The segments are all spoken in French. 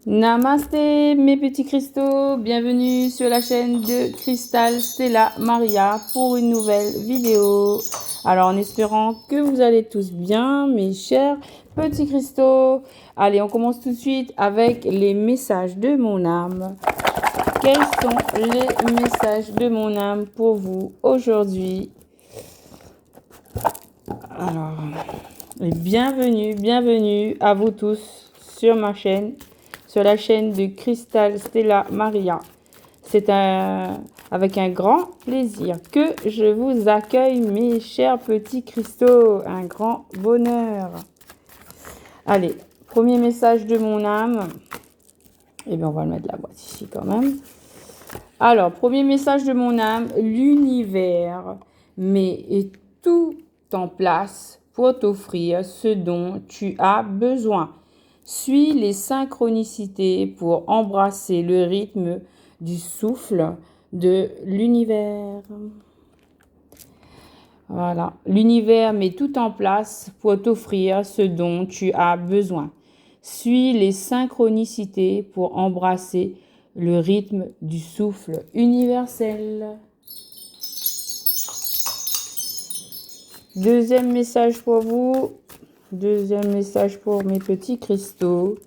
Namasté mes petits cristaux, bienvenue sur la chaîne de Cristal Stella Maria pour une nouvelle vidéo. Alors en espérant que vous allez tous bien mes chers petits cristaux. Allez, on commence tout de suite avec les messages de mon âme. Quels sont les messages de mon âme pour vous aujourd'hui? Alors, bienvenue à vous tous sur ma chaîne, sur la chaîne de Cristal Stella Maria. C'est avec un grand plaisir que je vous accueille, mes chers petits cristaux. Un grand bonheur. Allez, premier message de mon âme. Eh bien, on va le mettre la boîte ici quand même. Alors, premier message de mon âme. L'univers met tout en place pour t'offrir ce dont tu as besoin. Suis les synchronicités pour embrasser le rythme du souffle de l'univers. Voilà. L'univers met tout en place pour t'offrir ce dont tu as besoin. Suis les synchronicités pour embrasser le rythme du souffle universel. Deuxième message pour vous. Deuxième message pour mes petits cristaux.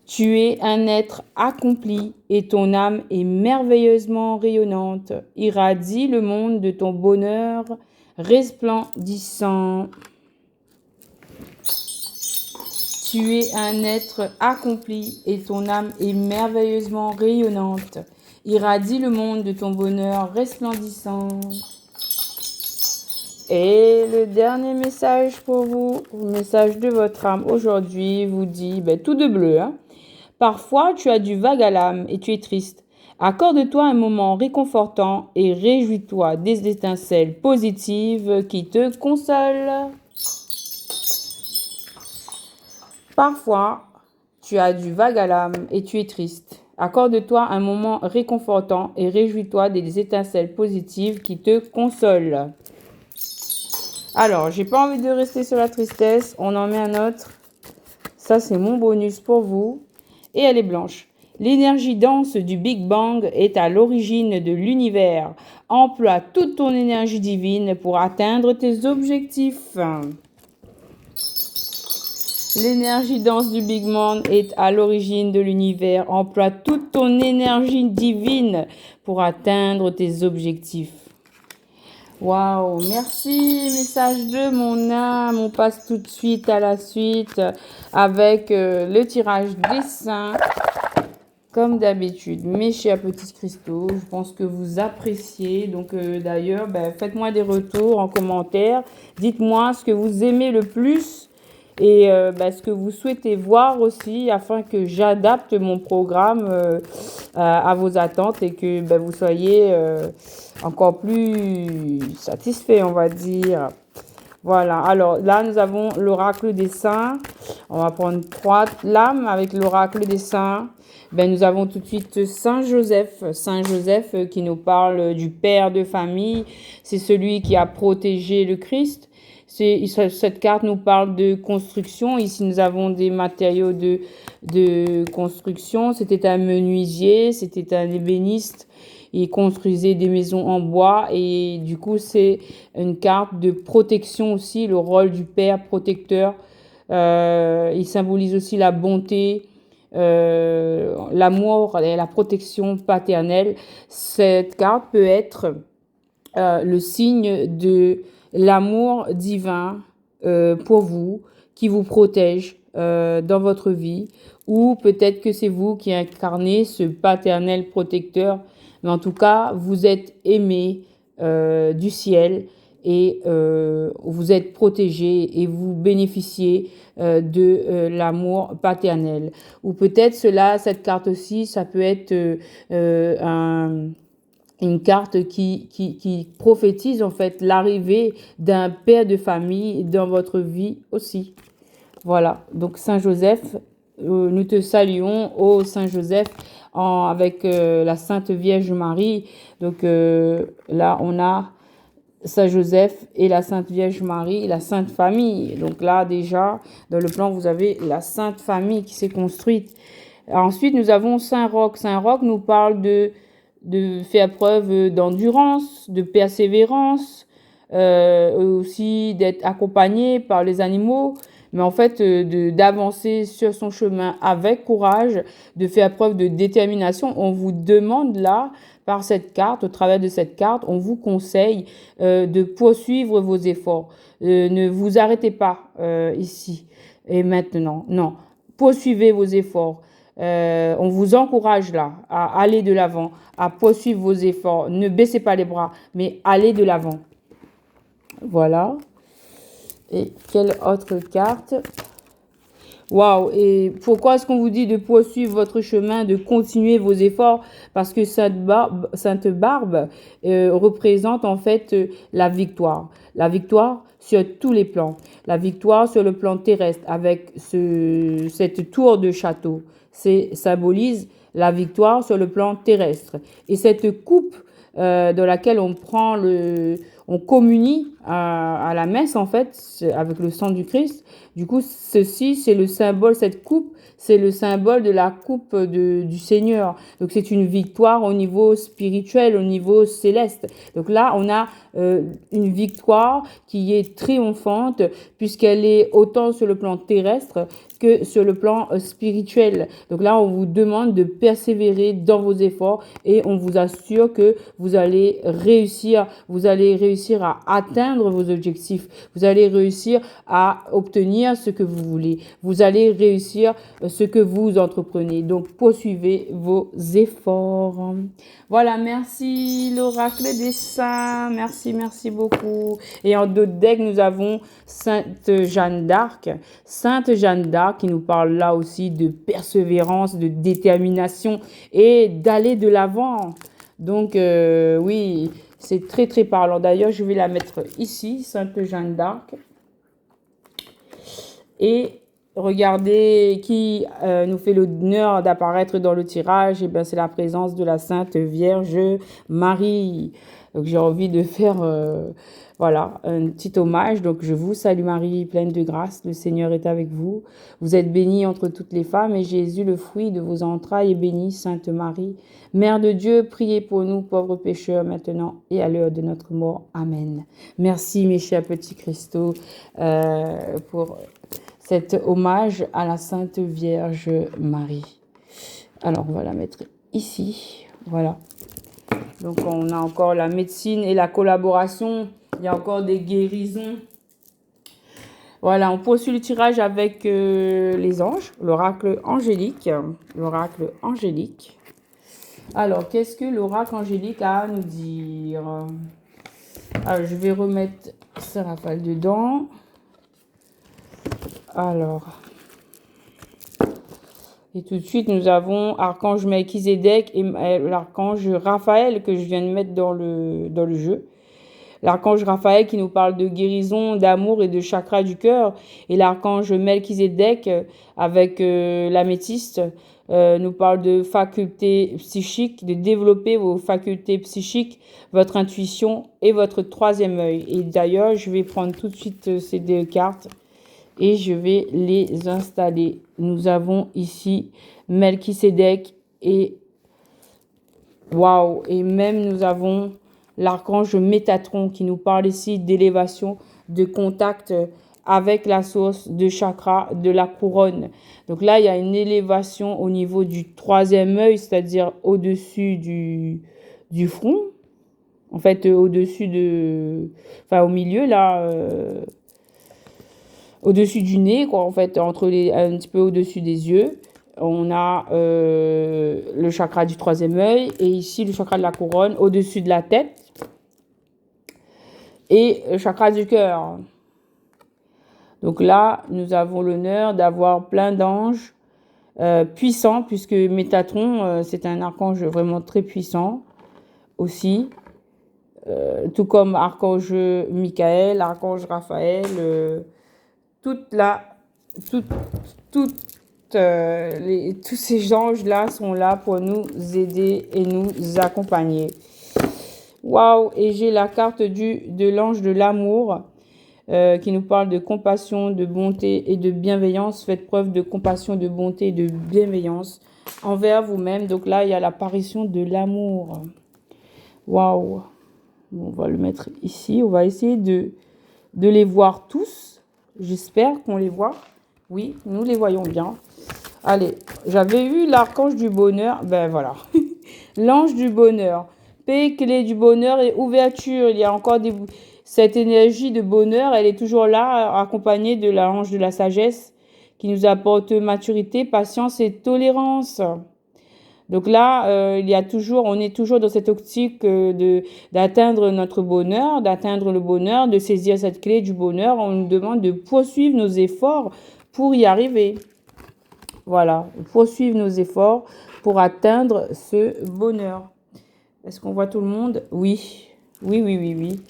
Tu es un être accompli et ton âme est merveilleusement rayonnante. Irradie le monde de ton bonheur resplendissant. Tu es un être accompli et ton âme est merveilleusement rayonnante. Irradie le monde de ton bonheur resplendissant. Et le dernier message pour vous, le message de votre âme aujourd'hui vous dit, tout de bleu, hein. Parfois, tu as du vague à l'âme et tu es triste. Accorde-toi un moment réconfortant et réjouis-toi des étincelles positives qui te consolent. Parfois, tu as du vague à l'âme et tu es triste. Accorde-toi un moment réconfortant et réjouis-toi des étincelles positives qui te consolent. Alors, j'ai pas envie de rester sur la tristesse. On en met un autre. Ça, c'est mon bonus pour vous. Et elle est blanche. L'énergie dense du Big Bang est à l'origine de l'univers. Emploie toute ton énergie divine pour atteindre tes objectifs. L'énergie dense du Big Bang est à l'origine de l'univers. Emploie toute ton énergie divine pour atteindre tes objectifs. Waouh, merci, message de mon âme. On passe tout de suite à la suite avec le tirage des saints. Comme d'habitude, mes chers petits cristaux, je pense que vous appréciez. Donc d'ailleurs, faites-moi des retours en commentaire. Dites-moi ce que vous aimez le plus et ce que vous souhaitez voir aussi afin que j'adapte mon programme à vos attentes et que vous soyez encore plus satisfait, on va dire. Voilà, alors là, nous avons l'oracle des saints. On va prendre 3 lames avec l'oracle des saints. Nous avons tout de suite Saint Joseph. Saint Joseph qui nous parle du père de famille. C'est celui qui a protégé le Christ. Cette carte nous parle de construction. Ici, nous avons des matériaux de construction. C'était un menuisier, c'était un ébéniste. Il construisait des maisons en bois et du coup, c'est une carte de protection aussi, le rôle du père protecteur. Il symbolise aussi la bonté, l'amour et la protection paternelle. Cette carte peut être le signe de l'amour divin pour vous, qui vous protège dans votre vie, ou peut-être que c'est vous qui incarnez ce paternel protecteur. Mais en tout cas, vous êtes aimé du ciel et vous êtes protégé et vous bénéficiez de l'amour paternel. Ou peut-être cette carte aussi, ça peut être une carte qui prophétise en fait l'arrivée d'un père de famille dans votre vie aussi. Voilà, donc Saint Joseph, nous te saluons, ô Saint Joseph, avec la Sainte Vierge Marie. Donc là, on a Saint Joseph et la Sainte Vierge Marie, la Sainte Famille. Donc là, déjà, dans le plan, vous avez la Sainte Famille qui s'est construite. Ensuite, nous avons Saint-Roch. Saint-Roch nous parle de faire preuve d'endurance, de persévérance, aussi d'être accompagné par les animaux, mais en fait d'avancer sur son chemin avec courage, de faire preuve de détermination. On vous demande là, par cette carte, au travers de cette carte, on vous conseille de poursuivre vos efforts. Ne vous arrêtez pas ici et maintenant. Non, poursuivez vos efforts. On vous encourage là à aller de l'avant, à poursuivre vos efforts. Ne baissez pas les bras, mais allez de l'avant. Voilà. Et quelle autre carte? Waouh! Et pourquoi est-ce qu'on vous dit de poursuivre votre chemin, de continuer vos efforts? Parce que Sainte Barbe représente en fait la victoire. La victoire sur tous les plans. La victoire sur le plan terrestre avec cette tour de château. Symbolise la victoire sur le plan terrestre. Et cette coupe dans laquelle on communie à la messe en fait avec le sang du Christ. Du coup, ceci c'est le symbole, cette coupe, c'est le symbole de la coupe du Seigneur. Donc c'est une victoire au niveau spirituel, au niveau céleste. Donc là, on a une victoire qui est triomphante puisqu'elle est autant sur le plan terrestre que sur le plan spirituel. Donc là, on vous demande de persévérer dans vos efforts et on vous assure que vous allez réussir à atteindre vos objectifs. Vous allez réussir à obtenir ce que vous voulez. Vous allez réussir ce que vous entreprenez. Donc, poursuivez vos efforts. Voilà, merci l'oracle des saints. Merci, merci beaucoup. Et en d'autres decks, nous avons Sainte Jeanne d'Arc. Sainte Jeanne d'Arc qui nous parle là aussi de persévérance, de détermination et d'aller de l'avant. Donc, oui, c'est très, très parlant. D'ailleurs, je vais la mettre ici, Sainte Jeanne d'Arc. Et regardez qui nous fait l'honneur d'apparaître dans le tirage. Et ben, c'est la présence de la Sainte Vierge Marie. Donc, j'ai envie de faire voilà, un petit hommage. Donc, je vous salue Marie, pleine de grâce. Le Seigneur est avec vous. Vous êtes bénie entre toutes les femmes et Jésus, le fruit de vos entrailles, est béni. Sainte Marie, Mère de Dieu, priez pour nous, pauvres pécheurs, maintenant et à l'heure de notre mort. Amen. Merci, mes chers petits cristaux, pour cet hommage à la Sainte Vierge Marie. Alors, on va la mettre ici. Voilà. Donc, on a encore la médecine et la collaboration. Il y a encore des guérisons. Voilà, on poursuit le tirage avec les anges, l'oracle angélique. L'oracle angélique. Alors, qu'est-ce que l'oracle angélique a à nous dire? Alors, je vais remettre ce rafale dedans. Alors, et tout de suite, nous avons Archange Melchizedek et l'Archange Raphaël que je viens de mettre dans le jeu. L'Archange Raphaël qui nous parle de guérison, d'amour et de chakra du cœur. Et l'Archange Melchizedek avec l'améthyste nous parle de facultés psychiques, de développer vos facultés psychiques, votre intuition et votre troisième œil. Et d'ailleurs, je vais prendre tout de suite ces deux cartes et je vais les installer. Nous avons ici Melchizedek et waouh, et même nous avons l'archange Métatron qui nous parle ici d'élévation, de contact avec la source de chakra de la couronne. Donc là, il y a une élévation au niveau du troisième œil, c'est-à-dire au-dessus du front. En fait, au-dessus enfin, au milieu, là, au-dessus du nez, quoi, en fait, un petit peu au-dessus des yeux. On a le chakra du troisième œil et ici le chakra de la couronne au-dessus de la tête et le chakra du cœur. Donc là, nous avons l'honneur d'avoir plein d'anges puissants puisque Métatron, c'est un archange vraiment très puissant aussi. Tout comme archange Michael, archange Raphaël, tous ces anges-là sont là pour nous aider et nous accompagner. Waouh! Et j'ai la carte de l'ange de l'amour qui nous parle de compassion, de bonté et de bienveillance. Faites preuve de compassion, de bonté et de bienveillance envers vous-même. Donc là, il y a l'apparition de l'amour. Waouh! Bon, on va le mettre ici. On va essayer de les voir tous. J'espère qu'on les voit. Oui, nous les voyons bien. Allez, j'avais eu l'archange du bonheur. Ben voilà. L'ange du bonheur. Paix, clé du bonheur et ouverture. Il y a encore cette énergie de bonheur. Elle est toujours là, accompagnée de l'ange de la sagesse qui nous apporte maturité, patience et tolérance. Donc là, on est toujours dans cette optique d'atteindre notre bonheur, d'atteindre le bonheur, de saisir cette clé du bonheur. On nous demande de poursuivre nos efforts pour y arriver. Voilà, poursuivre nos efforts pour atteindre ce bonheur. Est-ce qu'on voit tout le monde? Oui, oui, oui, oui, oui.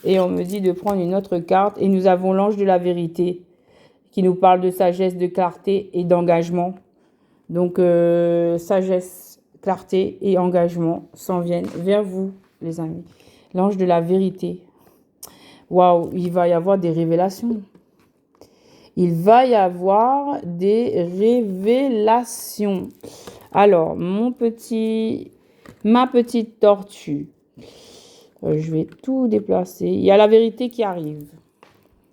Et on me dit de prendre une autre carte. Et nous avons l'ange de la vérité qui nous parle de sagesse, de clarté et d'engagement. Donc, sagesse, clarté et engagement s'en viennent vers vous, les amis. L'ange de la vérité. Waouh, il va y avoir des révélations. Il va y avoir des révélations. Alors, ma petite tortue. Je vais tout déplacer. Il y a la vérité qui arrive.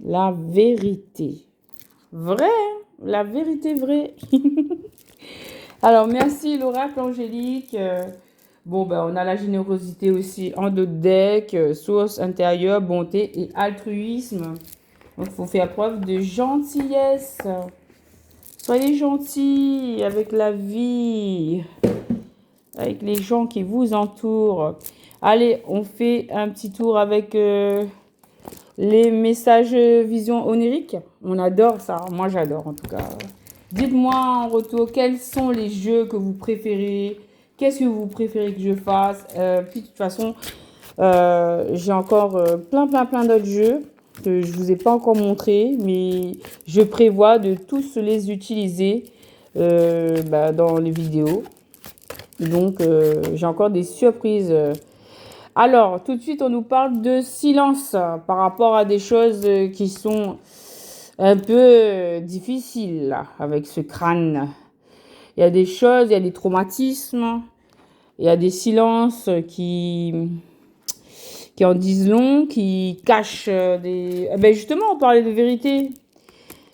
La vérité. Vrai, hein? La vérité vraie. Alors, merci l'oracle angélique. Bon, ben, on a la générosité aussi en dos de deck, source intérieure, bonté et altruisme. Donc, il faut faire preuve de gentillesse. Soyez gentils avec la vie, avec les gens qui vous entourent. Allez, on fait un petit tour avec les messages vision onirique. On adore ça. Moi, j'adore en tout cas. Dites-moi en retour quels sont les jeux que vous préférez. Qu'est-ce que vous préférez que je fasse? Puis de toute façon, j'ai encore plein d'autres jeux que je ne vous ai pas encore montré, mais je prévois de tous les utiliser dans les vidéos. Donc, j'ai encore des surprises. Alors, tout de suite, on nous parle de silence par rapport à des choses qui sont un peu difficiles là, avec ce crâne. Il y a des choses, il y a des traumatismes, il y a des silences qui en disent long, qui cachent des... Ben justement, on parlait de vérité.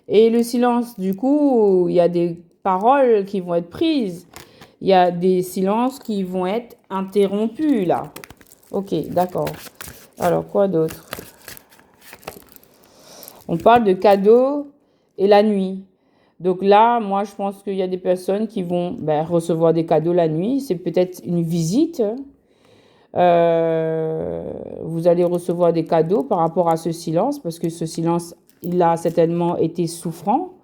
Et le silence, du coup, il y a des paroles qui vont être prises. Il y a des silences qui vont être interrompus, là. Ok, d'accord. Alors, quoi d'autre? On parle de cadeaux et la nuit. Donc là, moi, je pense qu'il y a des personnes qui vont recevoir des cadeaux la nuit. C'est peut-être une visite. Vous allez recevoir des cadeaux par rapport à ce silence, parce que ce silence, il a certainement été souffrant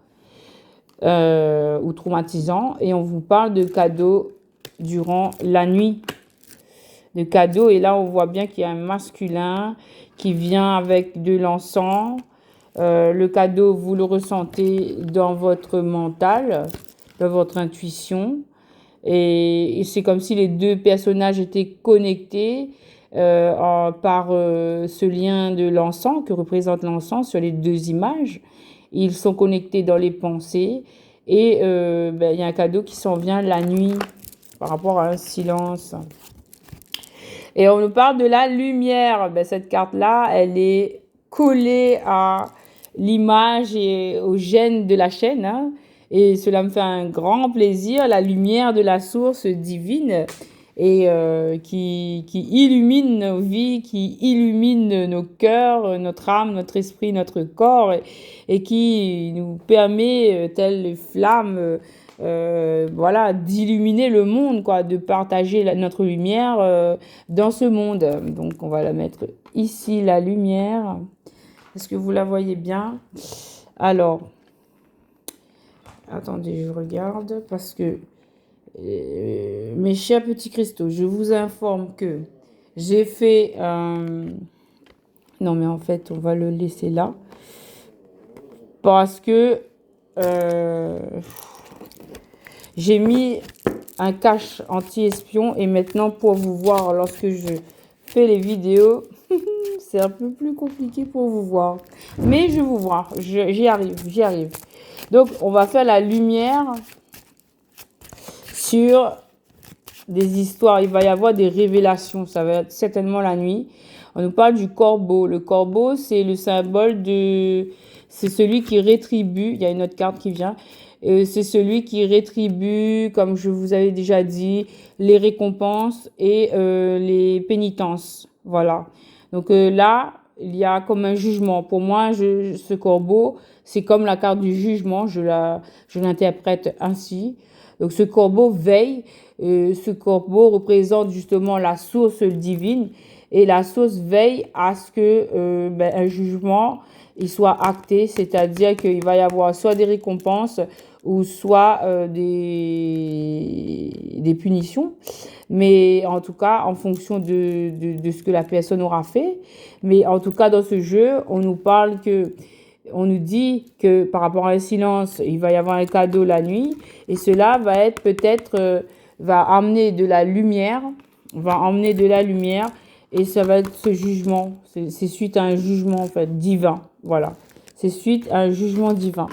ou traumatisant. Et on vous parle de cadeaux durant la nuit. De cadeaux, et là, on voit bien qu'il y a un masculin qui vient avec de l'encens. Le cadeau, vous le ressentez dans votre mental, dans votre intuition. Et c'est comme si les deux personnages étaient connectés par ce lien de l'encens que représente l'encens sur les deux images. Ils sont connectés dans les pensées. Et il y a un cadeau qui s'en vient la nuit par rapport à un silence. Et on nous parle de la lumière. Cette carte-là, elle est collée à l'image et au gène de la chaîne. Hein. Et cela me fait un grand plaisir. La lumière de la source divine et qui illumine nos vies, qui illumine nos cœurs, notre âme, notre esprit, notre corps et qui nous permet, telles les flammes, d'illuminer le monde, quoi, de partager notre lumière dans ce monde. Donc, on va la mettre ici, la lumière. Est-ce que vous la voyez bien? Alors, attendez, je regarde parce que, mes chers petits cristaux, je vous informe que j'ai fait... Non, mais en fait, on va le laisser là. Parce que... j'ai mis un cache anti-espion et maintenant pour vous voir lorsque je fais les vidéos, C'est un peu plus compliqué pour vous voir. Mais je vous vois. J'y arrive, j'y arrive. Donc, on va faire la lumière sur des histoires. Il va y avoir des révélations. Ça va être certainement la nuit. On nous parle du corbeau. Le corbeau, c'est le symbole de... C'est celui qui rétribue. Il y a une autre carte qui vient. C'est celui qui rétribue, comme je vous avais déjà dit, les récompenses et les pénitences. Voilà. Donc là, il y a comme un jugement. Pour moi, ce corbeau, c'est comme la carte du jugement. Je l'interprète ainsi. Donc ce corbeau veille. Ce corbeau représente justement la source divine. Et la source veille à ce que un jugement il soit acté, c'est-à-dire qu'il va y avoir soit des récompenses ou soit des punitions, mais en tout cas en fonction de ce que la personne aura fait. Mais en tout cas dans ce jeu, on nous dit que par rapport à un silence, il va y avoir un cadeau la nuit et cela va être peut-être va amener de la lumière, et ça va être ce jugement. C'est suite à un jugement en fait divin. Voilà. C'est suite à un jugement divin.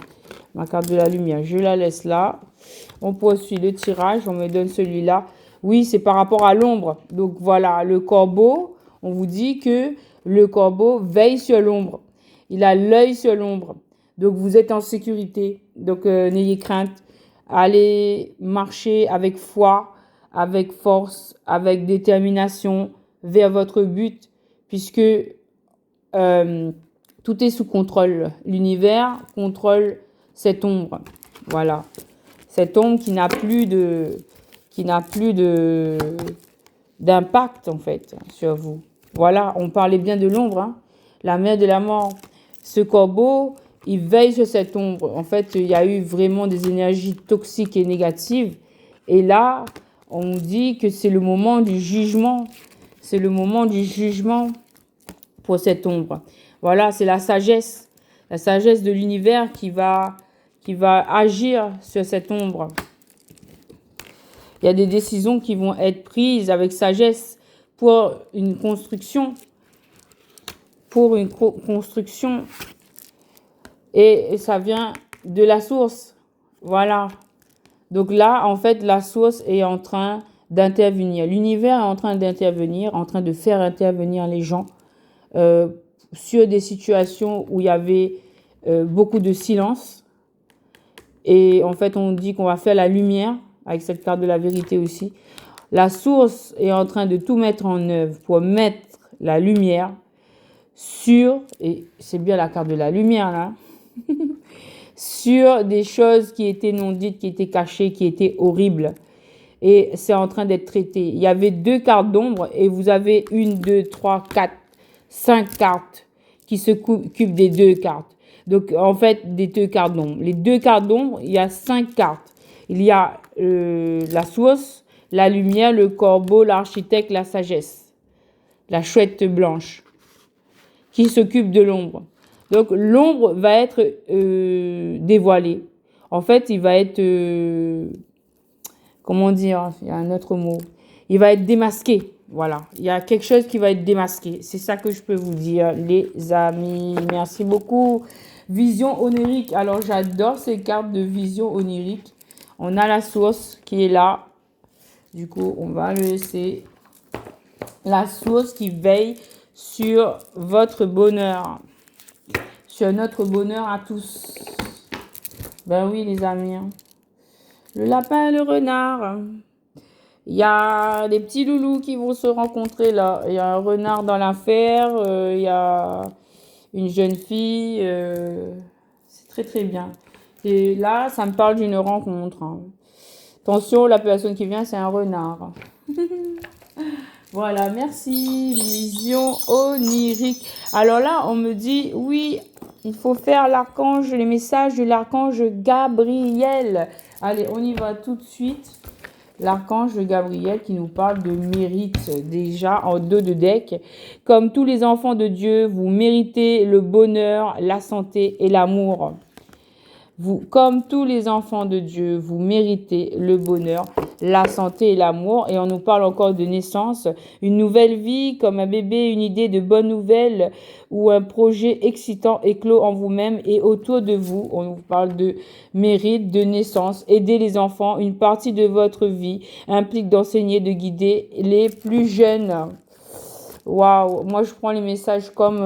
Ma carte de la lumière, je la laisse là. On poursuit le tirage. On me donne celui-là. Oui, c'est par rapport à l'ombre. Donc voilà, le corbeau. On vous dit que le corbeau veille sur l'ombre. Il a l'œil sur l'ombre. Donc vous êtes en sécurité. Donc n'ayez crainte. Allez marcher avec foi, avec force, avec détermination vers votre but, puisque tout est sous contrôle. L'univers contrôle cette ombre. Voilà. Cette ombre qui n'a plus d'impact, en fait, sur vous. Voilà. On parlait bien de l'ombre, hein. La mère de la mort. Ce corbeau, il veille sur cette ombre. En fait, il y a eu vraiment des énergies toxiques et négatives. Et là, on nous dit que c'est le moment du jugement. C'est le moment du jugement pour cette ombre. Voilà, c'est la sagesse de l'univers qui va agir sur cette ombre. Il y a des décisions qui vont être prises avec sagesse pour une construction. Et ça vient de la source. Voilà. Donc là, en fait, la source est en train d'intervenir. L'univers est en train d'intervenir, en train de faire intervenir les gens sur des situations où il y avait beaucoup de silence. Et en fait, on dit qu'on va faire la lumière avec cette carte de la vérité aussi. La source est en train de tout mettre en œuvre pour mettre la lumière sur, et c'est bien la carte de la lumière là, sur des choses qui étaient non dites, qui étaient cachées, qui étaient horribles. Et c'est en train d'être traité. Il y avait 2 cartes d'ombre et vous avez 1, 2, 3, 4, 5 cartes qui se occupent des 2 cartes. Donc, en fait, des 2 cartes d'ombre. Les 2 cartes d'ombre, il y a 5 cartes. Il y a la source, la lumière, le corbeau, l'architecte, la sagesse, la chouette blanche qui s'occupe de l'ombre. Donc, l'ombre va être dévoilée. En fait, il va être... comment dire? Il y a un autre mot. Il va être démasqué. Voilà. Il y a quelque chose qui va être démasqué. C'est ça que je peux vous dire, les amis. Merci beaucoup. Vision onirique. Alors, j'adore ces cartes de vision onirique. On a la source qui est là. Du coup, on va le laisser. La source qui veille sur votre bonheur. Sur notre bonheur à tous. Ben oui, les amis. Le lapin et le renard. Il y a des petits loulous qui vont se rencontrer là. Il y a un renard dans l'affaire. Il y a une jeune fille. C'est très très bien. Et là, ça me parle d'une rencontre. Hein. Attention, la personne qui vient, c'est un renard. Voilà, merci. Vision onirique. Alors là, on me dit, oui, il faut faire l'archange, les messages de l'archange Gabriel. Allez, on y va tout de suite. L'archange Gabriel qui nous parle de mérite déjà en 2 de deck. Comme tous les enfants de Dieu, vous méritez le bonheur, la santé et l'amour. Vous, comme tous les enfants de Dieu, vous méritez le bonheur, la santé et l'amour. Et on nous parle encore de naissance, une nouvelle vie comme un bébé, une idée de bonne nouvelle ou un projet excitant éclos en vous-même et autour de vous. On nous parle de mérite, de naissance, aider les enfants. Une partie de votre vie implique d'enseigner, de guider les plus jeunes. Waouh, moi je prends les messages comme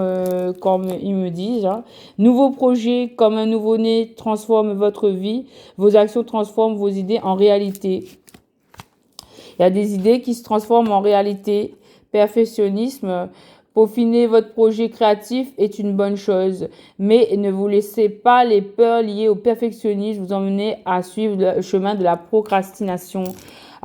ils me disent. Hein. Nouveau projet, comme un nouveau-né, transforme votre vie. Vos actions transforment vos idées en réalité. Il y a des idées qui se transforment en réalité. Perfectionnisme, peaufiner votre projet créatif est une bonne chose. Mais ne vous laissez pas les peurs liées au perfectionnisme vous emmener à suivre le chemin de la procrastination.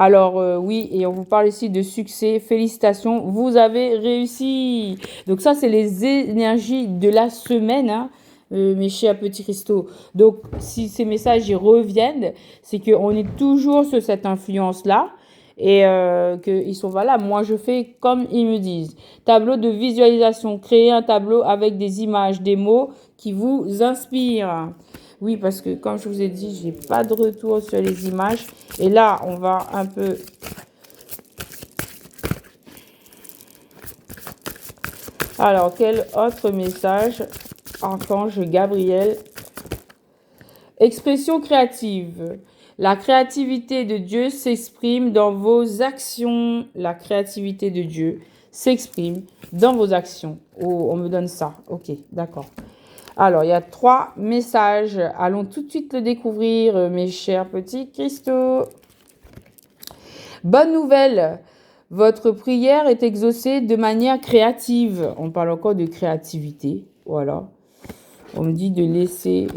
Alors oui, et on vous parle ici de succès. Félicitations, vous avez réussi. Donc ça, c'est les énergies de la semaine, hein, mes chers petits cristaux. Donc si ces messages y reviennent, c'est qu'on est toujours sur cette influence-là et qu'ils sont valables. Moi, je fais comme ils me disent. Tableau de visualisation. Créer un tableau avec des images, des mots qui vous inspirent. Oui, parce que comme je vous ai dit, j'ai pas de retour sur les images. Et là, on va un peu... Alors, quel autre message? Archange Gabriel. Expression créative. La créativité de Dieu s'exprime dans vos actions. La créativité de Dieu s'exprime dans vos actions. Oh, on me donne ça. Ok, d'accord. Alors, il y a 3 messages. Allons tout de suite le découvrir, mes chers petits cristaux. Bonne nouvelle. Votre prière est exaucée de manière créative. On parle encore de créativité. Voilà. On me dit de laisser...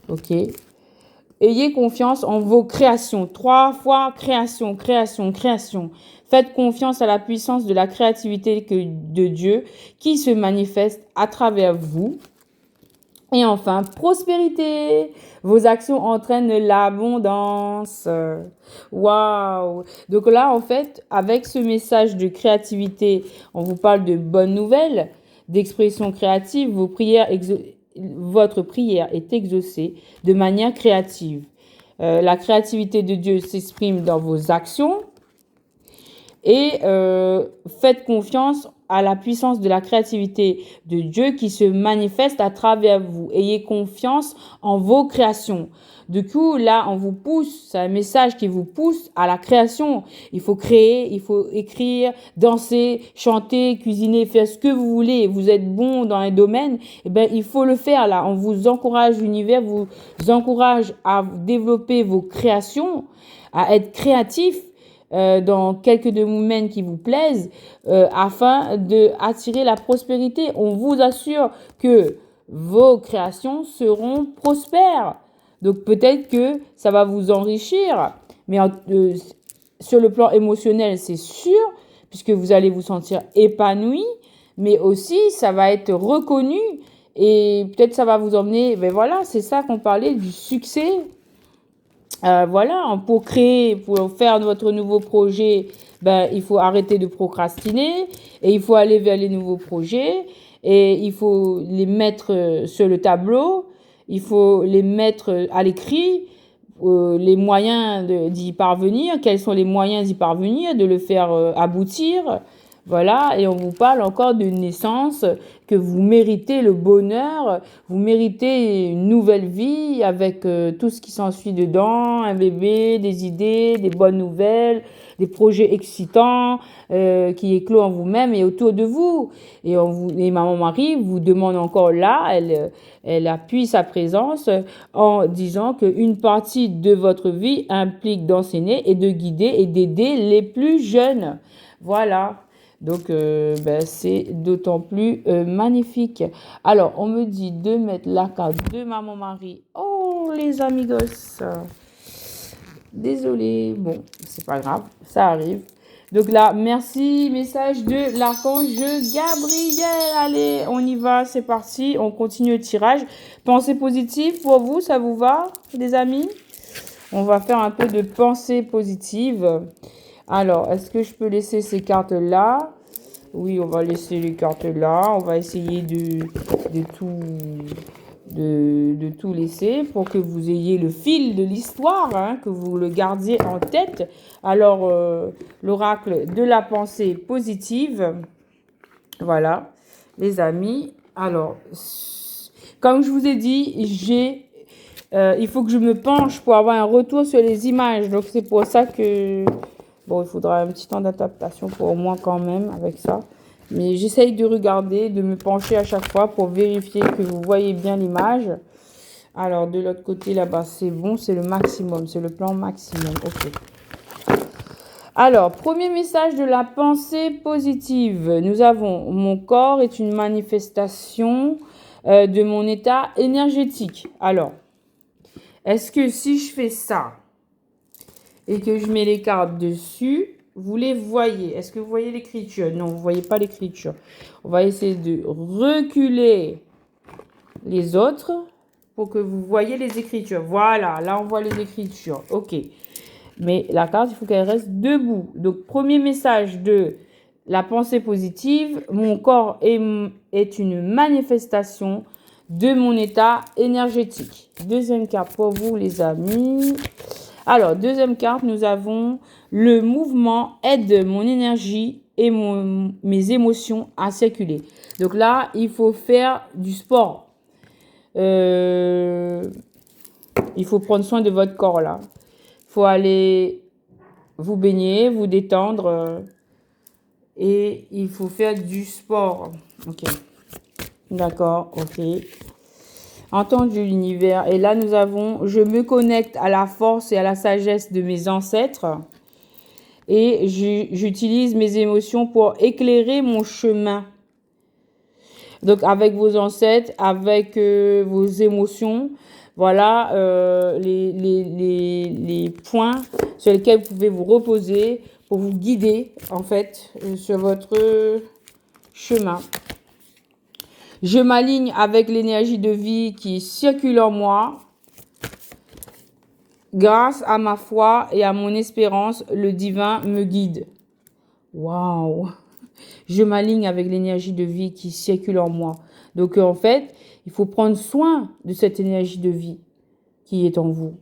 Ok. Ayez confiance en vos créations. 3 fois création, création, création. Faites confiance à la puissance de la créativité de Dieu qui se manifeste à travers vous. Et enfin, prospérité. Vos actions entraînent l'abondance. Waouh! Donc là, en fait, avec ce message de créativité, on vous parle de bonnes nouvelles, d'expression créative. Votre prière est exaucée de manière créative. La créativité de Dieu s'exprime dans vos actions. Et faites confiance à la puissance de la créativité de Dieu qui se manifeste à travers vous. Ayez confiance en vos créations. Du coup, là, on vous pousse, c'est un message qui vous pousse à la création. Il faut créer, il faut écrire, danser, chanter, cuisiner, faire ce que vous voulez. Vous êtes bon dans un domaine, eh ben, il faut le faire là. On vous encourage, l'univers vous encourage à développer vos créations, à être créatif. Dans quelques domaines qui vous plaisent afin d'attirer la prospérité. On vous assure que vos créations seront prospères. Donc peut-être que ça va vous enrichir, mais sur le plan émotionnel, c'est sûr, puisque vous allez vous sentir épanoui, mais aussi ça va être reconnu et peut-être ça va vous emmener, ben voilà, c'est ça qu'on parlait du succès. Voilà, pour créer, pour faire votre nouveau projet, ben, il faut arrêter de procrastiner et il faut aller vers les nouveaux projets et il faut les mettre sur le tableau, il faut les mettre à l'écrit, les moyens d'y parvenir, quels sont les moyens d'y parvenir, de le faire aboutir. Voilà, et on vous parle encore d'une naissance, que vous méritez le bonheur, vous méritez une nouvelle vie avec tout ce qui s'ensuit dedans, un bébé, des idées, des bonnes nouvelles, des projets excitants qui éclosent en vous-même et autour de vous. Et Maman Marie vous demande encore là, elle appuie sa présence en disant qu'une partie de votre vie implique d'enseigner et de guider et d'aider les plus jeunes. Voilà. Donc, c'est d'autant plus magnifique. Alors, on me dit de mettre la carte de Maman Marie. Oh, les amigos. Désolée. Bon, c'est pas grave. Ça arrive. Donc là, merci. Message de l'archange Gabriel. Allez, on y va. C'est parti. On continue le tirage. Pensée positive pour vous. Ça vous va, les amis? On va faire un peu de pensée positive. Alors, est-ce que je peux laisser ces cartes-là? Oui, on va laisser les cartes là. On va essayer de tout de tout laisser pour que vous ayez le fil de l'histoire, hein, que vous le gardiez en tête. Alors, l'oracle de la pensée positive, voilà, les amis. Alors, comme je vous ai dit, il faut que je me penche pour avoir un retour sur les images. Donc, c'est pour ça que, bon, il faudra un petit temps d'adaptation pour moi quand même avec ça. Mais j'essaye de regarder, de me pencher à chaque fois pour vérifier que vous voyez bien l'image. Alors, de l'autre côté, là-bas, c'est bon, c'est le maximum, c'est le plan maximum. OK. Alors, premier message de la pensée positive. Nous avons, mon corps est une manifestation de mon état énergétique. Alors, est-ce que si je fais ça et que je mets les cartes dessus, vous les voyez? Est-ce que vous voyez l'écriture? Non, vous ne voyez pas l'écriture. On va essayer de reculer les autres pour que vous voyez les écritures. Voilà, là on voit les écritures. OK. Mais la carte, il faut qu'elle reste debout. Donc, premier message de la pensée positive. Mon corps est une manifestation de mon état énergétique. Deuxième carte pour vous, les amis. Alors, deuxième carte, nous avons le mouvement aide mon énergie et mes émotions à circuler. Donc là, il faut faire du sport. Il faut prendre soin de votre corps là. Il faut aller vous baigner, vous détendre et il faut faire du sport. Ok. D'accord, ok. Entendu l'univers. Et là, nous avons, je me connecte à la force et à la sagesse de mes ancêtres et j'utilise mes émotions pour éclairer mon chemin. Donc, avec vos ancêtres, avec vos émotions, voilà les points sur lesquels vous pouvez vous reposer pour vous guider, en fait, sur votre chemin. Je m'aligne avec l'énergie de vie qui circule en moi. Grâce à ma foi et à mon espérance, le divin me guide. Waouh! Je m'aligne avec l'énergie de vie qui circule en moi. Donc, en fait, il faut prendre soin de cette énergie de vie qui est en vous.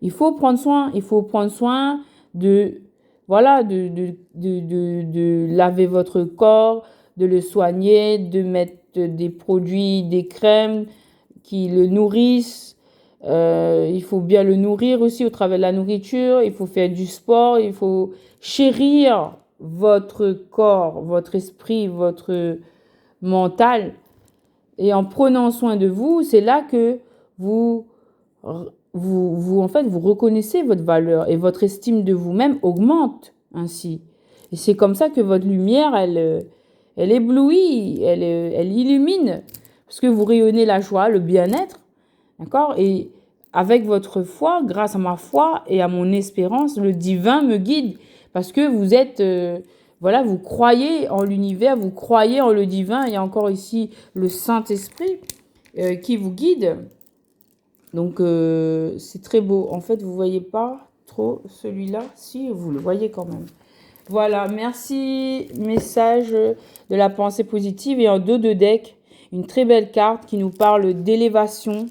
Il faut prendre soin de, voilà, de laver votre corps, de le soigner, de mettre des produits, des crèmes qui le nourrissent. Il faut bien le nourrir aussi au travers de la nourriture. Il faut faire du sport. Il faut chérir votre corps, votre esprit, votre mental. Et en prenant soin de vous, c'est là que vous en fait, vous reconnaissez votre valeur et votre estime de vous-même augmente ainsi. Et c'est comme ça que votre lumière, elle éblouit, elle illumine. Parce que vous rayonnez la joie, le bien-être. D'accord? Et avec votre foi, grâce à ma foi et à mon espérance, le divin me guide. Parce que vous êtes, voilà, vous croyez en l'univers, vous croyez en le divin. Il y a encore ici le Saint-Esprit qui vous guide. Donc, c'est très beau. En fait, vous ne voyez pas trop celui-là. Si, vous le voyez quand même. Voilà, merci. Message de la pensée positive. Et en dos de deck, une très belle carte qui nous parle d'élévation.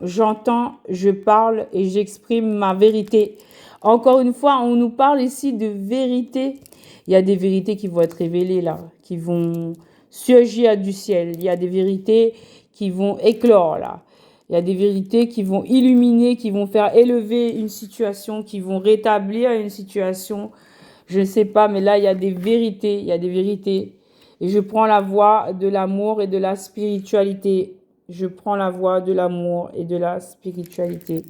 J'entends, je parle et j'exprime ma vérité. Encore une fois, on nous parle ici de vérité. Il y a des vérités qui vont être révélées là, qui vont surgir du ciel. Il y a des vérités qui vont éclore là. Il y a des vérités qui vont illuminer, qui vont faire élever une situation, qui vont rétablir une situation. Je ne sais pas, mais là, il y a des vérités, il y a des vérités. Et je prends la voie de l'amour et de la spiritualité. Je prends la voie de l'amour et de la spiritualité.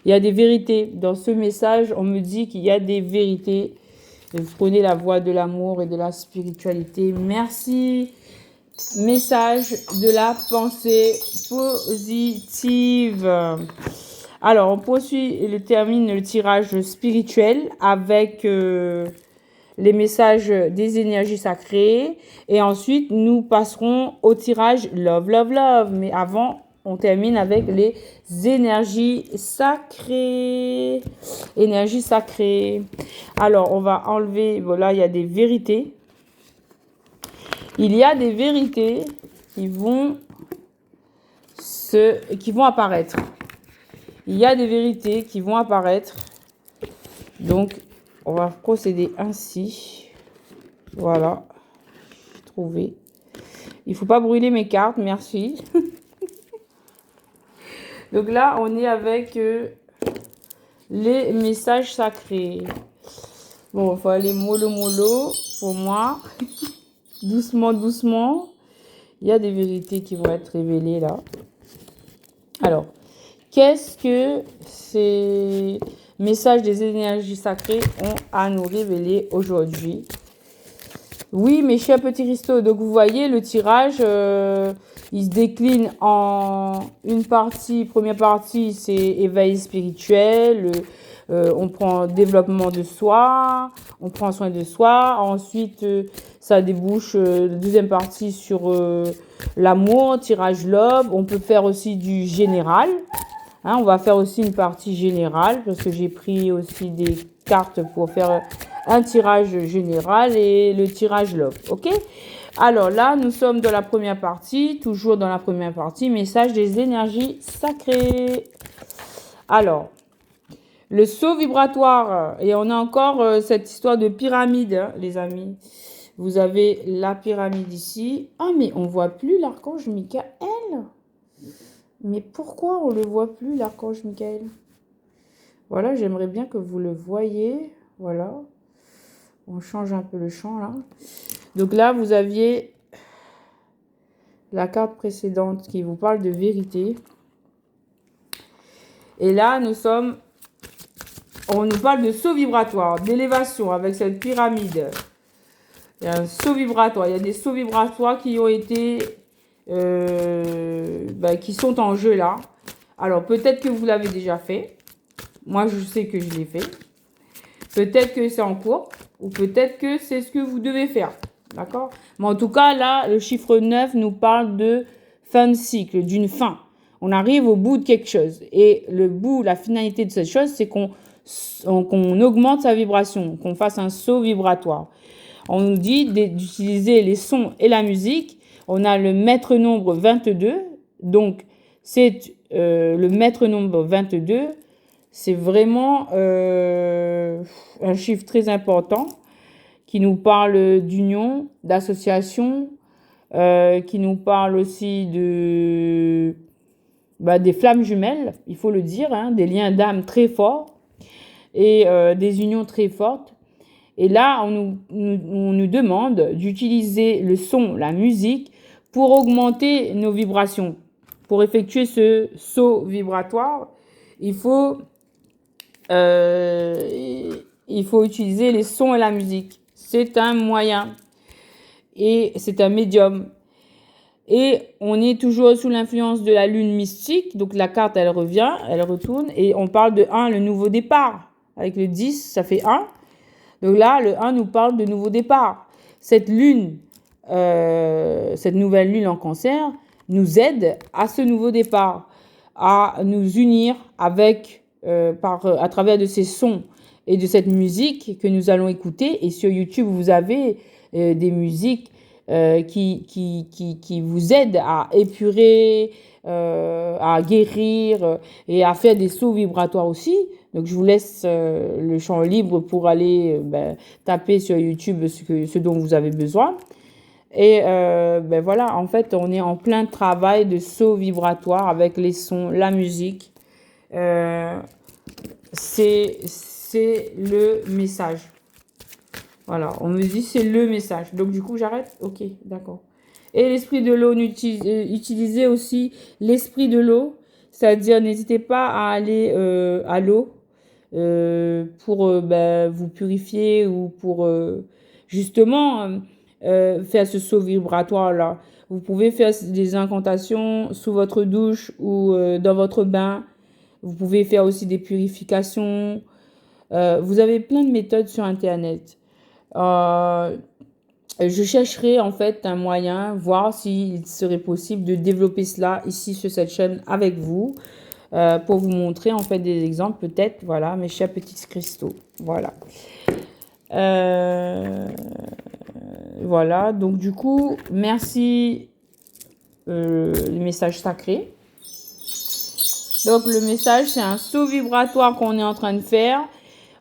Il y a des vérités. Dans ce message, on me dit qu'il y a des vérités. Et vous prenez la voie de l'amour et de la spiritualité. Merci. Message de la pensée positive. Alors, on poursuit et termine le tirage spirituel avec les messages des énergies sacrées. Et ensuite, nous passerons au tirage Love, Love, Love. Mais avant, on termine avec les énergies sacrées. Énergie sacrée. Alors, on va enlever, voilà, il y a des vérités. Il y a des vérités qui vont qui vont apparaître. Il y a des vérités qui vont apparaître. Donc, on va procéder ainsi. Voilà. J'ai trouvé. Il ne faut pas brûler mes cartes, merci. Donc là, on est avec les messages sacrés. Bon, il faut aller mollo mollo pour moi. Doucement, doucement. Il y a des vérités qui vont être révélées là. Alors, qu'est-ce que ces messages des énergies sacrées ont à nous révéler aujourd'hui? Oui, mes chers petits cristaux, donc vous voyez, le tirage, il se décline en une partie. Première partie, c'est éveil spirituel, on prend développement de soi, on prend soin de soi. Ensuite, ça débouche, la deuxième partie, sur l'amour, tirage love. On peut faire aussi du général. Hein, on va faire aussi une partie générale parce que j'ai pris aussi des cartes pour faire un tirage général et le tirage love. Ok? Alors là, nous sommes dans la première partie, toujours dans la première partie, message des énergies sacrées. Alors, le saut vibratoire, et on a encore cette histoire de pyramide, hein, les amis. Vous avez la pyramide ici. Ah, mais on ne voit plus l'archange Michael. Mais pourquoi on ne le voit plus, l'archange Michael? Voilà, j'aimerais bien que vous le voyez. Voilà. On change un peu le champ, là. Donc là, vous aviez la carte précédente qui vous parle de vérité. Et là, on nous parle de saut vibratoire, d'élévation avec cette pyramide. Il y a un saut vibratoire. Il y a des sauts vibratoires qui ont été... qui sont en jeu là. Alors, peut-être que vous l'avez déjà fait. Moi, je sais que je l'ai fait. Peut-être que c'est en cours. Ou peut-être que c'est ce que vous devez faire. D'accord? Mais en tout cas, là, le chiffre 9 nous parle de fin de cycle, d'une fin. On arrive au bout de quelque chose. Et le bout, la finalité de cette chose, c'est qu'on augmente sa vibration, qu'on fasse un saut vibratoire. On nous dit d'utiliser les sons et la musique. On a le maître nombre 22. Donc, c'est le maître nombre 22. C'est vraiment un chiffre très important qui nous parle d'union, d'association, qui nous parle aussi des flammes jumelles, il faut le dire, hein, des liens d'âme très forts et des unions très fortes. Et là, on nous demande d'utiliser le son, la musique, pour augmenter nos vibrations. Pour effectuer ce saut vibratoire, il faut utiliser les sons et la musique. C'est un moyen et c'est un médium. Et on est toujours sous l'influence de la lune mystique. Donc la carte, elle revient, elle retourne. Et on parle de 1, le nouveau départ. Avec le 10, ça fait 1. Donc là, le 1 nous parle de nouveau départ. Cette lune, cette nouvelle lune en cancer, nous aide à ce nouveau départ, à nous unir avec, à travers de ces sons et de cette musique que nous allons écouter. Et sur YouTube, vous avez des musiques qui vous aident à épurer, à guérir et à faire des sauts vibratoires aussi. Donc, je vous laisse le champ libre pour aller taper sur YouTube ce dont vous avez besoin. Et voilà, en fait, on est en plein travail de saut vibratoire avec les sons, la musique. C'est le message. Voilà, on me dit c'est le message. Donc, du coup, j'arrête? Ok, d'accord. Et l'esprit de l'eau, utilisez aussi l'esprit de l'eau. C'est-à-dire, n'hésitez pas à aller à l'eau pour vous purifier ou pour justement faire ce saut vibratoire-là. Vous pouvez faire des incantations sous votre douche ou dans votre bain. Vous pouvez faire aussi des purifications. Vous avez plein de méthodes sur Internet. Je chercherai en fait un moyen, voir s'il serait possible de développer cela ici sur cette chaîne avec vous, pour vous montrer en fait des exemples peut-être, voilà, mes chers petits cristaux. Voilà. Voilà, donc du coup, merci les messages sacrés. Donc, le message, c'est un saut vibratoire qu'on est en train de faire.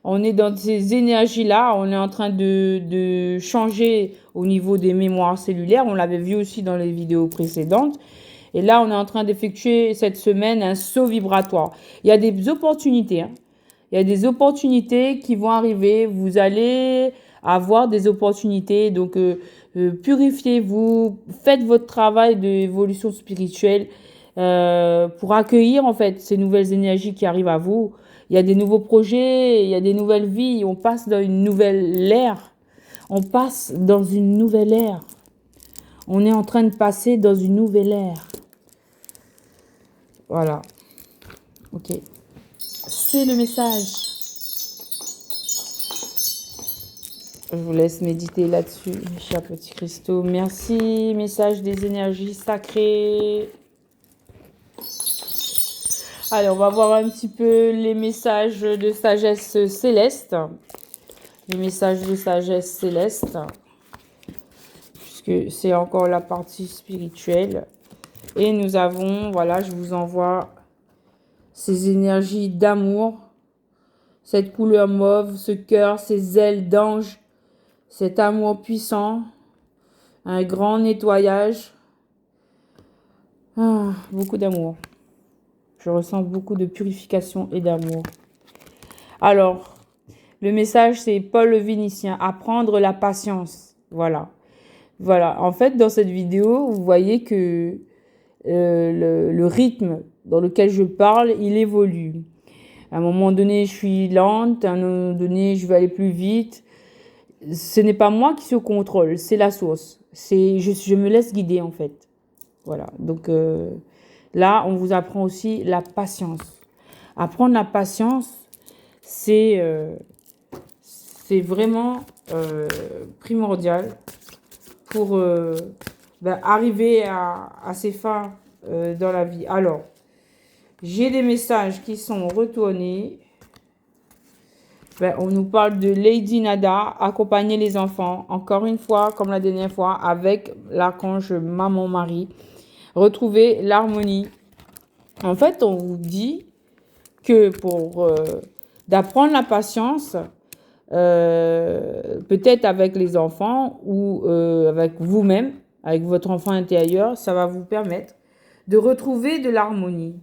On est dans ces énergies-là. On est en train de changer au niveau des mémoires cellulaires. On l'avait vu aussi dans les vidéos précédentes. Et là, on est en train d'effectuer cette semaine un saut vibratoire. Il y a des opportunités. Hein. Il y a des opportunités qui vont arriver. Vous allez avoir des opportunités. Donc, purifiez-vous. Faites votre travail d'évolution spirituelle pour accueillir en fait ces nouvelles énergies qui arrivent à vous. Il y a des nouveaux projets, il y a des nouvelles vies. On passe dans une nouvelle ère. On passe dans une nouvelle ère. On est en train de passer dans une nouvelle ère. Voilà. Ok. C'est le message. Je vous laisse méditer là-dessus, mes chers petits cristaux. Merci. Message des énergies sacrées. Allez, on va voir un petit peu les messages de sagesse céleste. Les messages de sagesse céleste. Puisque c'est encore la partie spirituelle. Et nous avons, voilà, je vous envoie ces énergies d'amour. Cette couleur mauve, ce cœur, ces ailes d'ange. Cet amour puissant. Un grand nettoyage. Ah, beaucoup d'amour. Je ressens beaucoup de purification et d'amour. Alors, le message, c'est Paul le Vénitien. Apprendre la patience. Voilà. Voilà. En fait, dans cette vidéo, vous voyez que le rythme dans lequel je parle, il évolue. À un moment donné, je suis lente. À un moment donné, je vais aller plus vite. Ce n'est pas moi qui se contrôle, c'est la source. Je me laisse guider, en fait. Voilà. Donc, là, on vous apprend aussi la patience. Apprendre la patience, c'est vraiment primordial pour arriver à ses fins dans la vie. Alors, j'ai des messages qui sont retournés. On nous parle de Lady Nada, accompagner les enfants, encore une fois, comme la dernière fois, avec l'archange Maman Marie. Retrouver l'harmonie. En fait, on vous dit que pour d'apprendre la patience, peut-être avec les enfants ou avec vous-même, avec votre enfant intérieur, ça va vous permettre de retrouver de l'harmonie.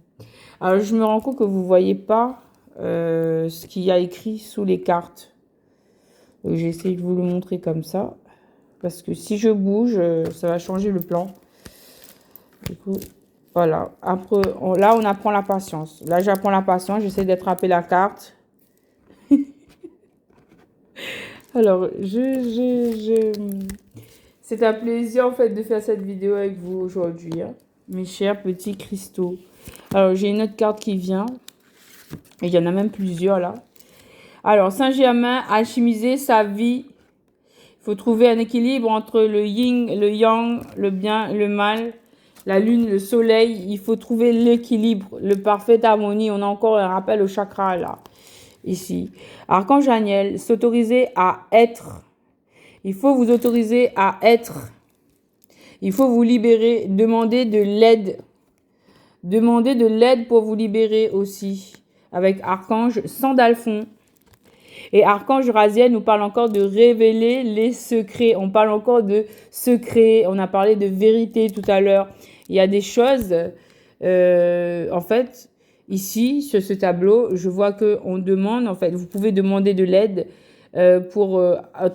Alors, je me rends compte que vous ne voyez pas ce qu'il y a écrit sous les cartes. J'essaie de vous le montrer comme ça. Parce que si je bouge, ça va changer le plan. Du coup, voilà. Après, là, on apprend la patience. Là, j'apprends la patience. J'essaie d'attraper la carte. Alors, c'est un plaisir, en fait, de faire cette vidéo avec vous aujourd'hui, hein, mes chers petits cristaux. Alors, j'ai une autre carte qui vient. Et il y en a même plusieurs, là. Alors, Saint-Germain, alchimiser sa vie. Il faut trouver un équilibre entre le yin, le yang, le bien, le mal, la lune, le soleil. Il faut trouver l'équilibre, le parfaite harmonie. On a encore un rappel au chakra, là, ici. Archange Daniel, s'autoriser à être. Il faut vous autoriser à être. Il faut vous libérer. Demander de l'aide. Demandez de l'aide pour vous libérer aussi. Avec Archange Sandalphon. Et Archange Raziel nous parle encore de révéler les secrets. On parle encore de secrets. On a parlé de vérité tout à l'heure. Il y a des choses, en fait, ici, sur ce tableau, je vois qu'on demande, en fait, vous pouvez demander de l'aide pour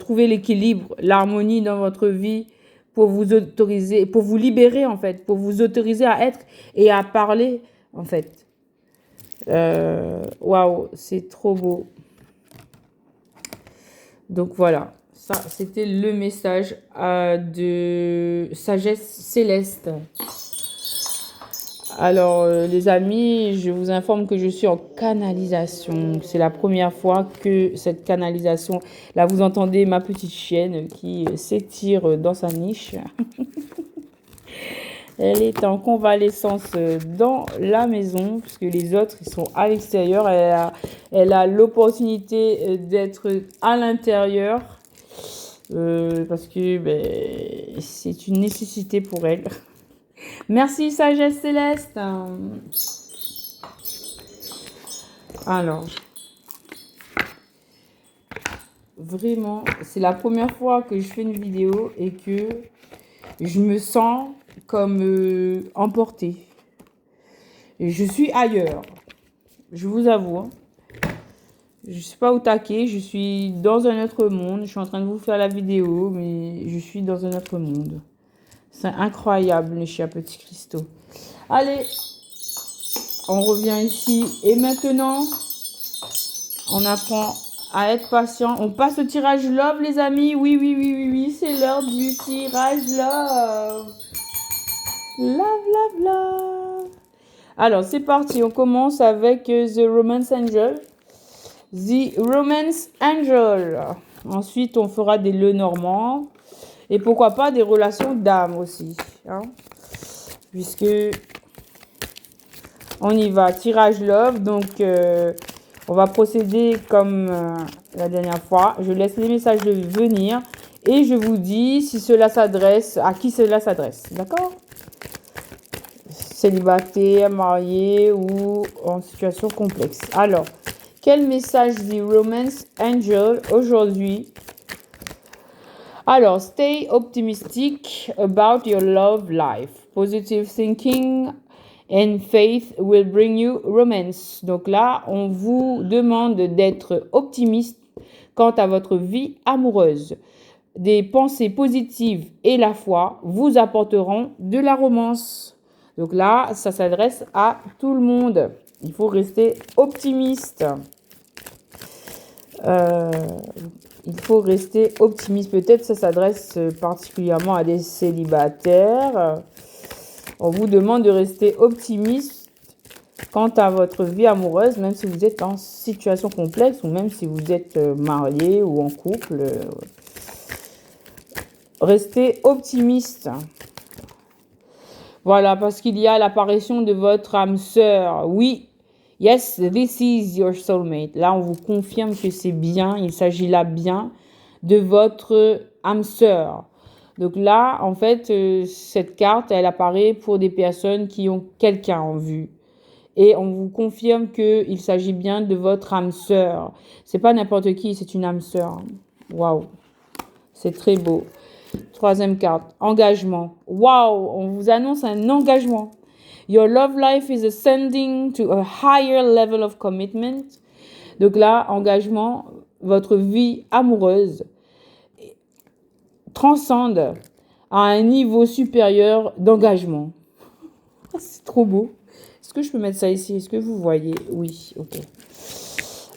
trouver l'équilibre, l'harmonie dans votre vie, pour vous autoriser, pour vous libérer, en fait, pour vous autoriser à être et à parler, en fait. Waouh, c'est trop beau. Donc voilà, ça c'était le message de sagesse céleste. Alors les amis, je vous informe que je suis en canalisation. C'est la première fois que cette canalisation, là vous entendez ma petite chienne qui s'étire dans sa niche. Elle est en convalescence dans la maison, puisque les autres, ils sont à l'extérieur. Elle a l'opportunité d'être à l'intérieur, parce que c'est une nécessité pour elle. Merci, sagesse céleste. Alors, vraiment, c'est la première fois que je fais une vidéo et que je me sens comme emportée. Et je suis ailleurs, je vous avoue. Hein. Je ne suis pas au taquet, je suis dans un autre monde. Je suis en train de vous faire la vidéo, mais je suis dans un autre monde. C'est incroyable, les chers petits cristaux. Allez, on revient ici. Et maintenant, on apprend à être patient. On passe au tirage love, les amis. Oui, oui, oui, oui, oui. C'est l'heure du tirage love. Love, love, love. Alors, c'est parti. On commence avec The Romance Angel. The Romance Angel. Ensuite, on fera des Lenormand. Et pourquoi pas des relations d'âme aussi. Hein, puisque on y va. Tirage love. Donc, on va procéder comme la dernière fois. Je laisse les messages venir. Et je vous dis si cela s'adresse, à qui cela s'adresse. D'accord? Célibataire, marié ou en situation complexe. Alors, quel message dit Romance Angel aujourd'hui? Alors, stay optimistic about your love life. Positive thinking and faith will bring you romance. Donc là, on vous demande d'être optimiste quant à votre vie amoureuse. Des pensées positives et la foi vous apporteront de la romance. Donc là, ça s'adresse à tout le monde. Il faut rester optimiste. Il faut rester optimiste. Peut-être ça s'adresse particulièrement à des célibataires. On vous demande de rester optimiste quant à votre vie amoureuse, même si vous êtes en situation complexe ou même si vous êtes marié ou en couple. Restez optimiste. Voilà, parce qu'il y a l'apparition de votre âme sœur. Oui, yes, this is your soulmate. Là, on vous confirme que c'est bien, il s'agit là bien de votre âme sœur. Donc là, en fait, cette carte, elle apparaît pour des personnes qui ont quelqu'un en vue. Et on vous confirme qu'il s'agit bien de votre âme sœur. C'est pas n'importe qui, c'est une âme sœur. Waouh, c'est très beau. Troisième carte, engagement. Waouh, on vous annonce un engagement. Your love life is ascending to a higher level of commitment. Donc là, engagement, votre vie amoureuse transcende à un niveau supérieur d'engagement. C'est trop beau. Est-ce que je peux mettre ça ici? Est-ce que vous voyez? Oui, ok.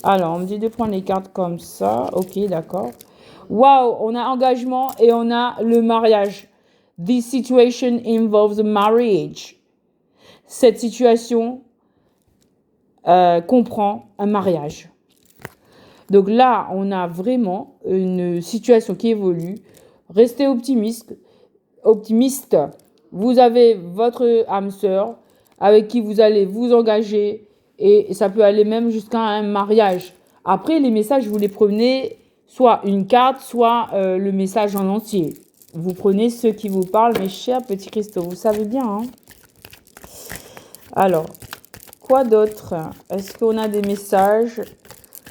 Alors, on me dit de prendre les cartes comme ça. Ok, d'accord. Waouh, on a engagement et on a le mariage. This situation involves a marriage. Cette situation comprend un mariage. Donc là, on a vraiment une situation qui évolue. Restez optimiste. Vous avez votre âme sœur avec qui vous allez vous engager et ça peut aller même jusqu'à un mariage. Après, les messages, vous les prenez soit une carte, soit le message en entier. Vous prenez ceux qui vous parlent, mes chers petits cristaux. Vous savez bien, hein? Alors, quoi d'autre? Est-ce qu'on a des messages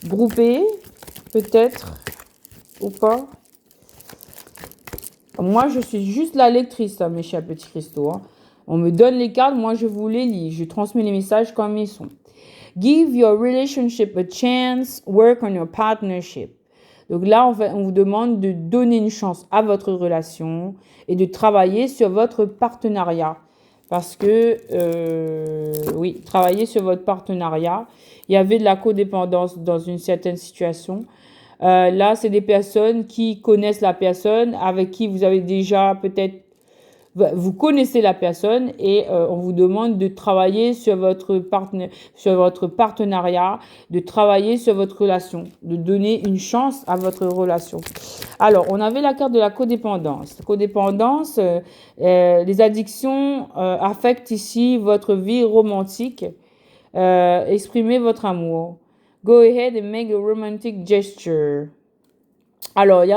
groupés, peut-être, ou pas? Moi, je suis juste la lectrice, hein, mes chers petits cristaux. Hein. On me donne les cartes, moi, je vous les lis. Je transmets les messages comme ils sont. Give your relationship a chance. Work on your partnership. Donc là, on vous demande de donner une chance à votre relation et de travailler sur votre partenariat. Parce que, oui, travailler sur votre partenariat. Il y avait de la codépendance dans une certaine situation. Là, c'est des personnes qui connaissent la personne, avec qui vous avez déjà peut-être... Vous connaissez la personne et on vous demande de travailler sur votre partenariat, de travailler sur votre relation, de donner une chance à votre relation. Alors, on avait la carte de la codépendance. Codépendance, les addictions affectent ici votre vie romantique. Exprimez votre amour. Go ahead and make a romantic gesture. Alors, il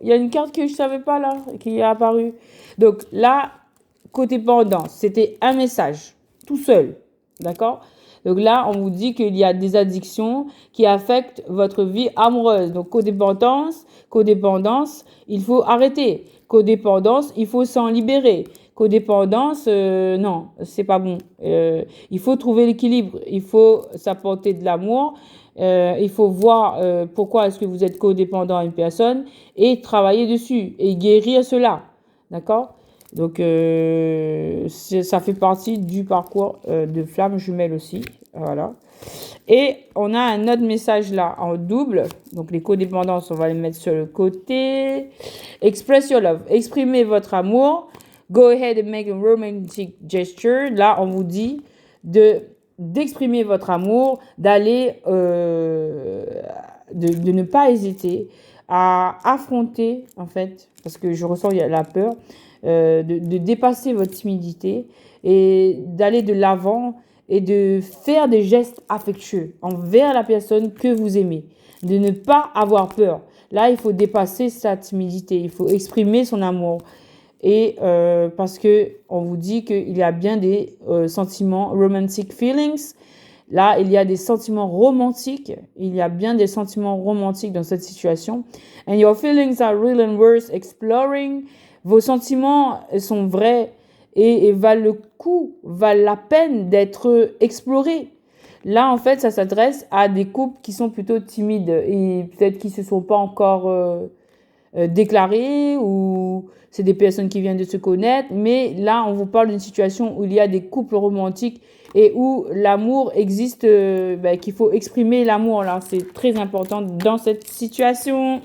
y a une carte que je ne savais pas là, qui est apparue. Donc là, côté pendant, c'était un message, tout seul. D'accord? Donc là, on vous dit qu'il y a des addictions qui affectent votre vie amoureuse. Donc codépendance, il faut arrêter. Codépendance, il faut s'en libérer. Codépendance, non, c'est pas bon. Il faut trouver l'équilibre. Il faut s'apporter de l'amour. Il faut voir pourquoi est-ce que vous êtes codépendant à une personne et travailler dessus et guérir cela. D'accord? Donc, ça fait partie du parcours de flamme jumelle aussi. Voilà. Et on a un autre message là en double. Donc, les codépendances, on va les mettre sur le côté. Express your love. Exprimez votre amour. Go ahead and make a romantic gesture. Là, on vous dit d'exprimer votre amour, d'aller, de ne pas hésiter à affronter, en fait, parce que je ressens la peur, de dépasser votre timidité et d'aller de l'avant et de faire des gestes affectueux envers la personne que vous aimez, de ne pas avoir peur. Là, il faut dépasser sa timidité, il faut exprimer son amour. Et parce que on vous dit qu'il y a bien des sentiments romantic feelings. Là, il y a des sentiments romantiques. Il y a bien des sentiments romantiques dans cette situation. And your feelings are real and worth exploring. Vos sentiments sont vrais et valent le coup, valent la peine d'être explorés. Là, en fait, ça s'adresse à des couples qui sont plutôt timides et peut-être qui se sont pas encore déclarés ou c'est des personnes qui viennent de se connaître. Mais là, on vous parle d'une situation où il y a des couples romantiques et où l'amour existe, qu'il faut exprimer l'amour. Là, c'est très important dans cette situation.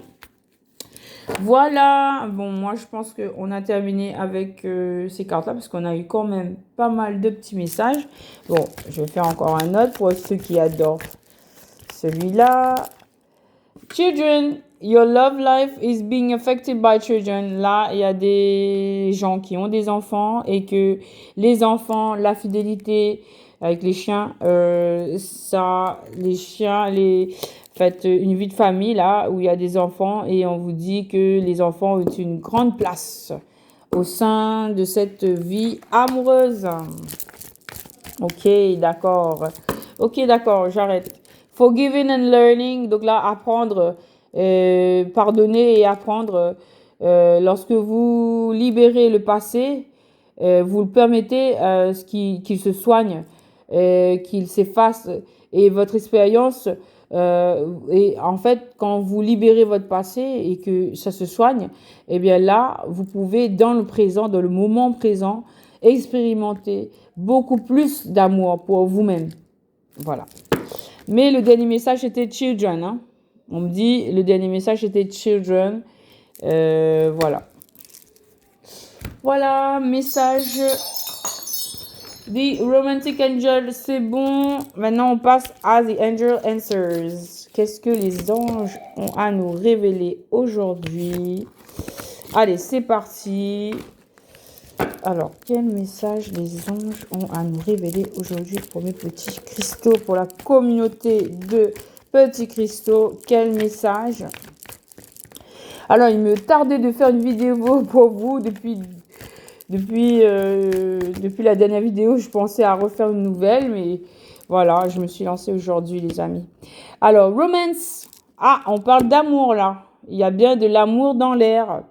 Voilà, bon, moi je pense qu'on a terminé avec ces cartes-là parce qu'on a eu quand même pas mal de petits messages. Bon, je vais faire encore un autre pour ceux qui adorent celui-là. Children, your love life is being affected by children. Là, il y a des gens qui ont des enfants et que les enfants, la fidélité avec les chiens, faites une vie de famille là où il y a des enfants et on vous dit que les enfants ont une grande place au sein de cette vie amoureuse. Ok, d'accord. Ok, d'accord, j'arrête. Forgiving and learning, donc là, apprendre, pardonner et apprendre. Lorsque vous libérez le passé, vous le permettez qu'il se soigne, qu'il s'efface. Et votre expérience, et en fait, quand vous libérez votre passé et que ça se soigne, eh bien là, vous pouvez, dans le présent, dans le moment présent, expérimenter beaucoup plus d'amour pour vous-même. Voilà. Mais le dernier message était children. Hein. On me dit, le dernier message était children. Voilà. Voilà, message. The Romantic Angel, c'est bon. Maintenant, on passe à The Angel Answers. Qu'est-ce que les anges ont à nous révéler aujourd'hui? Allez, c'est parti. Alors, quel message les anges ont à nous révéler aujourd'hui pour mes petits cristaux, pour la communauté de petits cristaux? Quel message? Alors, il me tardait de faire une vidéo pour vous depuis la dernière vidéo. Je pensais à refaire une nouvelle, mais voilà, je me suis lancée aujourd'hui, les amis. Alors, romance. Ah, on parle d'amour, là. Il y a bien de l'amour dans l'air.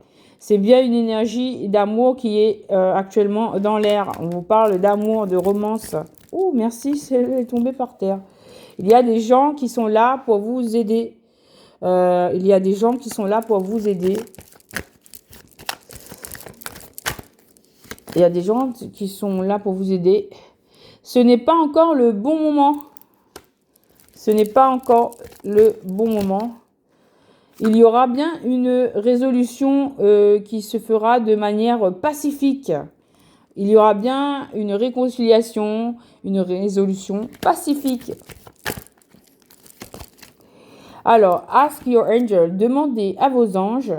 C'est bien une énergie d'amour qui est actuellement dans l'air. On vous parle d'amour, de romance. Oh, merci, c'est tombé par terre. Il y a des gens qui sont là pour vous aider. Il y a des gens qui sont là pour vous aider. Il y a des gens qui sont là pour vous aider. Ce n'est pas encore le bon moment. Ce n'est pas encore le bon moment. Il y aura bien une résolution qui se fera de manière pacifique. Il y aura bien une réconciliation, une résolution pacifique. Alors, ask your angel, demandez à vos anges,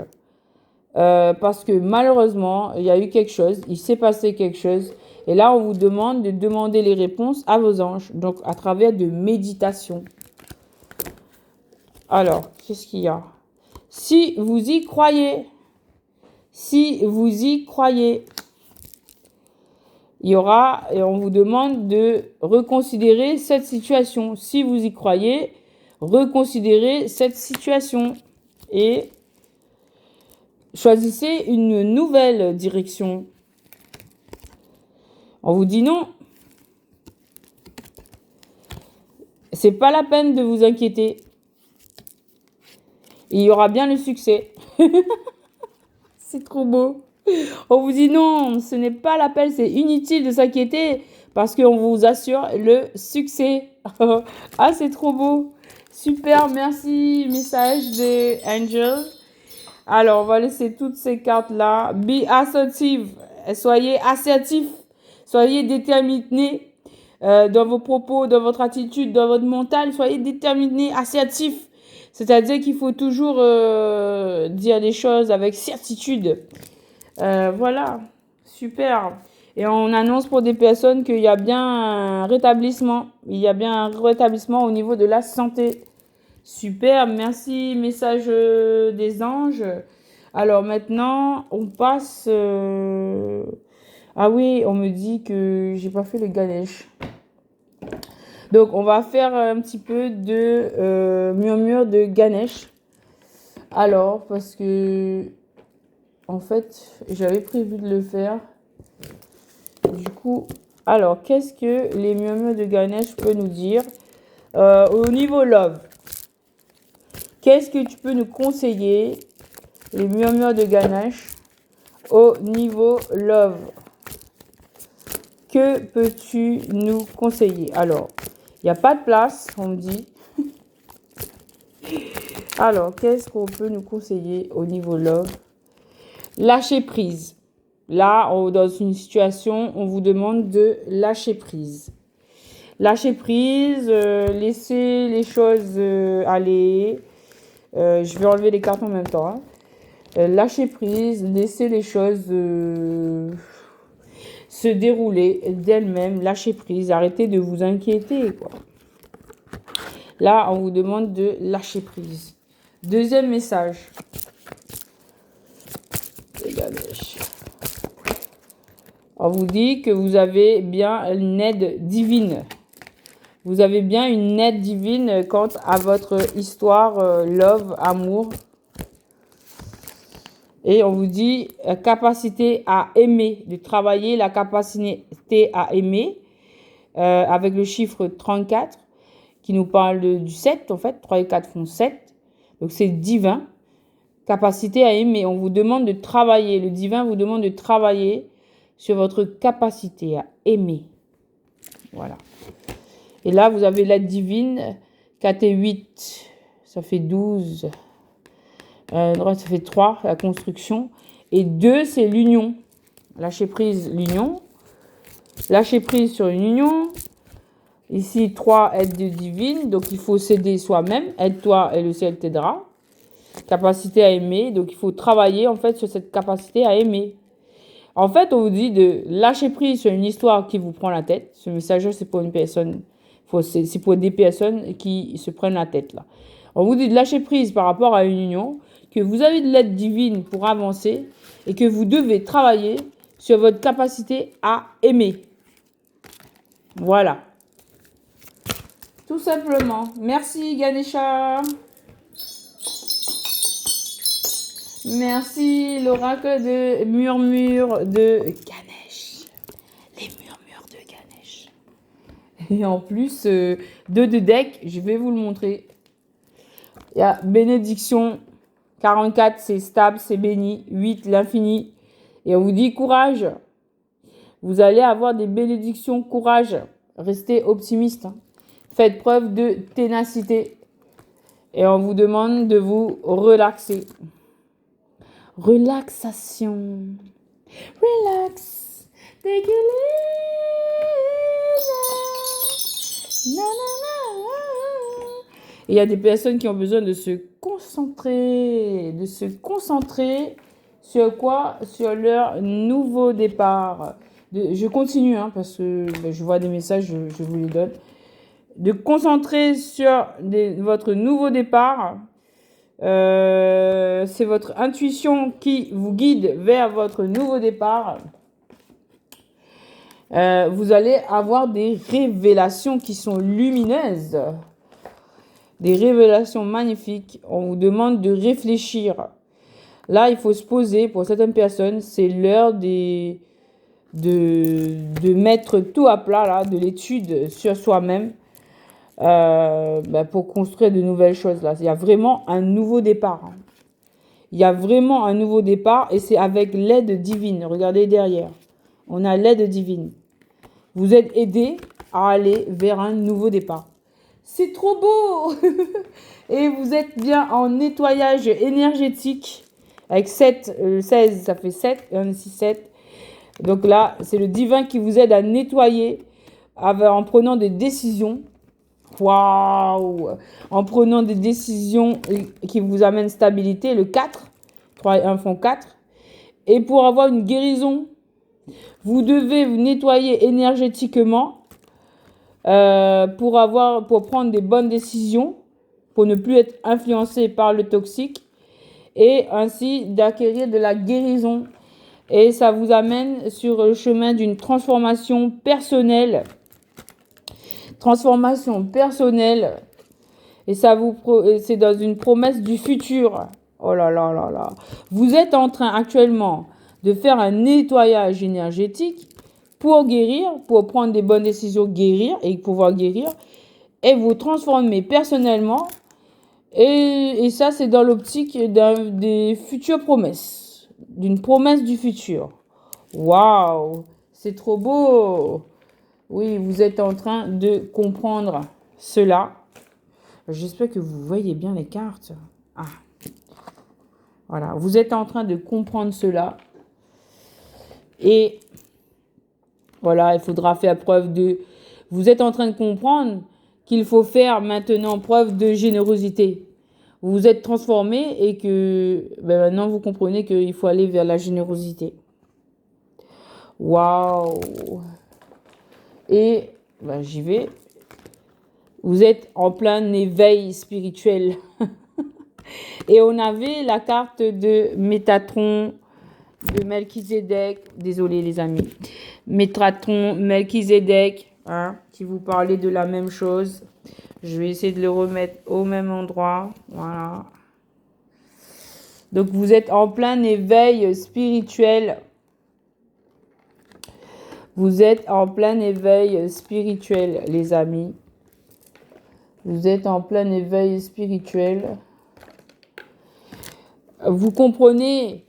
parce que malheureusement, il y a eu quelque chose, il s'est passé quelque chose. Et là, on vous demande de demander les réponses à vos anges, donc à travers de méditation. Alors, qu'est-ce qu'il y a? Si vous y croyez, il y aura, et on vous demande de reconsidérer cette situation. Si vous y croyez, reconsidérez cette situation et choisissez une nouvelle direction. On vous dit non. C'est pas la peine de vous inquiéter. Il y aura bien le succès. C'est trop beau. On vous dit non, ce n'est pas la peine, c'est inutile de s'inquiéter parce qu'on vous assure le succès. Ah, c'est trop beau. Super, merci. Message des angels. Alors, on va laisser toutes ces cartes-là. Be assertive. Soyez assertif. Soyez déterminé dans vos propos, dans votre attitude, dans votre mental. Soyez déterminé, assertif. C'est-à-dire qu'il faut toujours dire les choses avec certitude. Voilà, super. Et on annonce pour des personnes qu'il y a bien un rétablissement. Il y a bien un rétablissement au niveau de la santé. Super, merci, message des anges. Alors maintenant, on passe... Ah oui, on me dit que j'ai pas fait le Ganesh. Donc, on va faire un petit peu de murmure de Ganesh. Alors, parce que... En fait, j'avais prévu de le faire. Du coup, alors, qu'est-ce que les murmures de Ganesh peuvent nous dire au niveau love? Qu'est-ce que tu peux nous conseiller, les murmures de Ganesh, au niveau love? Que peux-tu nous conseiller? Alors, il n'y a pas de place, on me dit. Alors, qu'est-ce qu'on peut nous conseiller au niveau love? Lâcher prise. Là, dans une situation, on vous demande de lâcher prise. Lâcher prise, laisser les choses aller. Je vais enlever les cartes en même temps. Lâcher prise, laisser les choses se dérouler d'elles-mêmes. Lâcher prise, arrêtez de vous inquiéter, quoi. Là, on vous demande de lâcher prise. Deuxième message. On vous dit que vous avez bien une aide divine. Vous avez bien une aide divine quant à votre histoire love, amour. Et on vous dit capacité à aimer, de travailler la capacité à aimer avec le chiffre 34 qui nous parle du 7 en fait. 3 et 4 font 7. Donc c'est divin. Capacité à aimer. On vous demande de travailler. Le divin vous demande de travailler sur votre capacité à aimer. Voilà. Et là, vous avez l'aide divine. 4 et 8, ça fait 12. Ça fait 3, la construction. Et 2, c'est l'union. Lâcher prise, l'union. Lâcher prise sur une union. Ici, 3, aide divine. Donc, il faut s'aider soi-même. Aide-toi et le ciel t'aidera. Capacité à aimer. Donc, il faut travailler, en fait, sur cette capacité à aimer. En fait, on vous dit de lâcher prise sur une histoire qui vous prend la tête. Ce message, c'est pour une personne. C'est pour des personnes qui se prennent la tête, là. On vous dit de lâcher prise par rapport à une union, que vous avez de l'aide divine pour avancer et que vous devez travailler sur votre capacité à aimer. Voilà. Tout simplement. Merci Ganesha. Merci l'oracle de murmure de Ganesh. Les murmures de Ganesh. Et en plus, deux de deck, je vais vous le montrer. Il y a bénédiction. 44, c'est stable, c'est béni. 8, l'infini. Et on vous dit courage. Vous allez avoir des bénédictions, courage. Restez optimiste. Faites preuve de ténacité. Et on vous demande de vous relaxer. Relaxation. Relax. Take it easy. Na, na, na. Il y a des personnes qui ont besoin de se concentrer sur quoi? Sur leur nouveau départ. Je continue parce que je vois des messages, je vous les donne. De concentrer sur votre nouveau départ. C'est votre intuition qui vous guide vers votre nouveau départ. Vous allez avoir des révélations qui sont lumineuses. Des révélations magnifiques. On vous demande de réfléchir. Là, il faut se poser. Pour certaines personnes, c'est l'heure de mettre tout à plat, là, de l'étude sur soi-même pour construire de nouvelles choses. Là. Il y a vraiment un nouveau départ. Hein. Il y a vraiment un nouveau départ et c'est avec l'aide divine. Regardez derrière. On a l'aide divine. Vous êtes aidé à aller vers un nouveau départ. C'est trop beau. Et vous êtes bien en nettoyage énergétique. Avec 7, 16, ça fait 7. 1, 6, 7. Donc là, c'est le divin qui vous aide à nettoyer en prenant des décisions. Waouh! En prenant des décisions qui vous amènent stabilité. Le 4. 3 et 1 font 4. Et pour avoir une guérison, vous devez vous nettoyer énergétiquement pour prendre des bonnes décisions, pour ne plus être influencé par le toxique et ainsi d'acquérir de la guérison. Et ça vous amène sur le chemin d'une transformation personnelle. Transformation personnelle. Et c'est dans une promesse du futur. Oh là là là là. Vous êtes en train actuellement de faire un nettoyage énergétique pour guérir, pour prendre des bonnes décisions, guérir et pouvoir guérir. Et vous transformer personnellement. Et ça, c'est dans l'optique des futures promesses. D'une promesse du futur. Waouh! C'est trop beau! Oui, vous êtes en train de comprendre cela. J'espère que vous voyez bien les cartes. Ah. Voilà, vous êtes en train de comprendre cela. Et voilà, il faudra faire preuve de... Vous êtes en train de comprendre qu'il faut faire maintenant preuve de générosité. Vous vous êtes transformé et que maintenant vous comprenez qu'il faut aller vers la générosité. Waouh! Et j'y vais. Vous êtes en plein éveil spirituel. Et on avait la carte de Métatron, de Melchizedek. Désolé les amis. Métatron, Melchizedek, hein, qui vous parlait de la même chose. Je vais essayer de le remettre au même endroit. Voilà. Donc vous êtes en plein éveil spirituel. Vous êtes en plein éveil spirituel, les amis. Vous êtes en plein éveil spirituel. Vous comprenez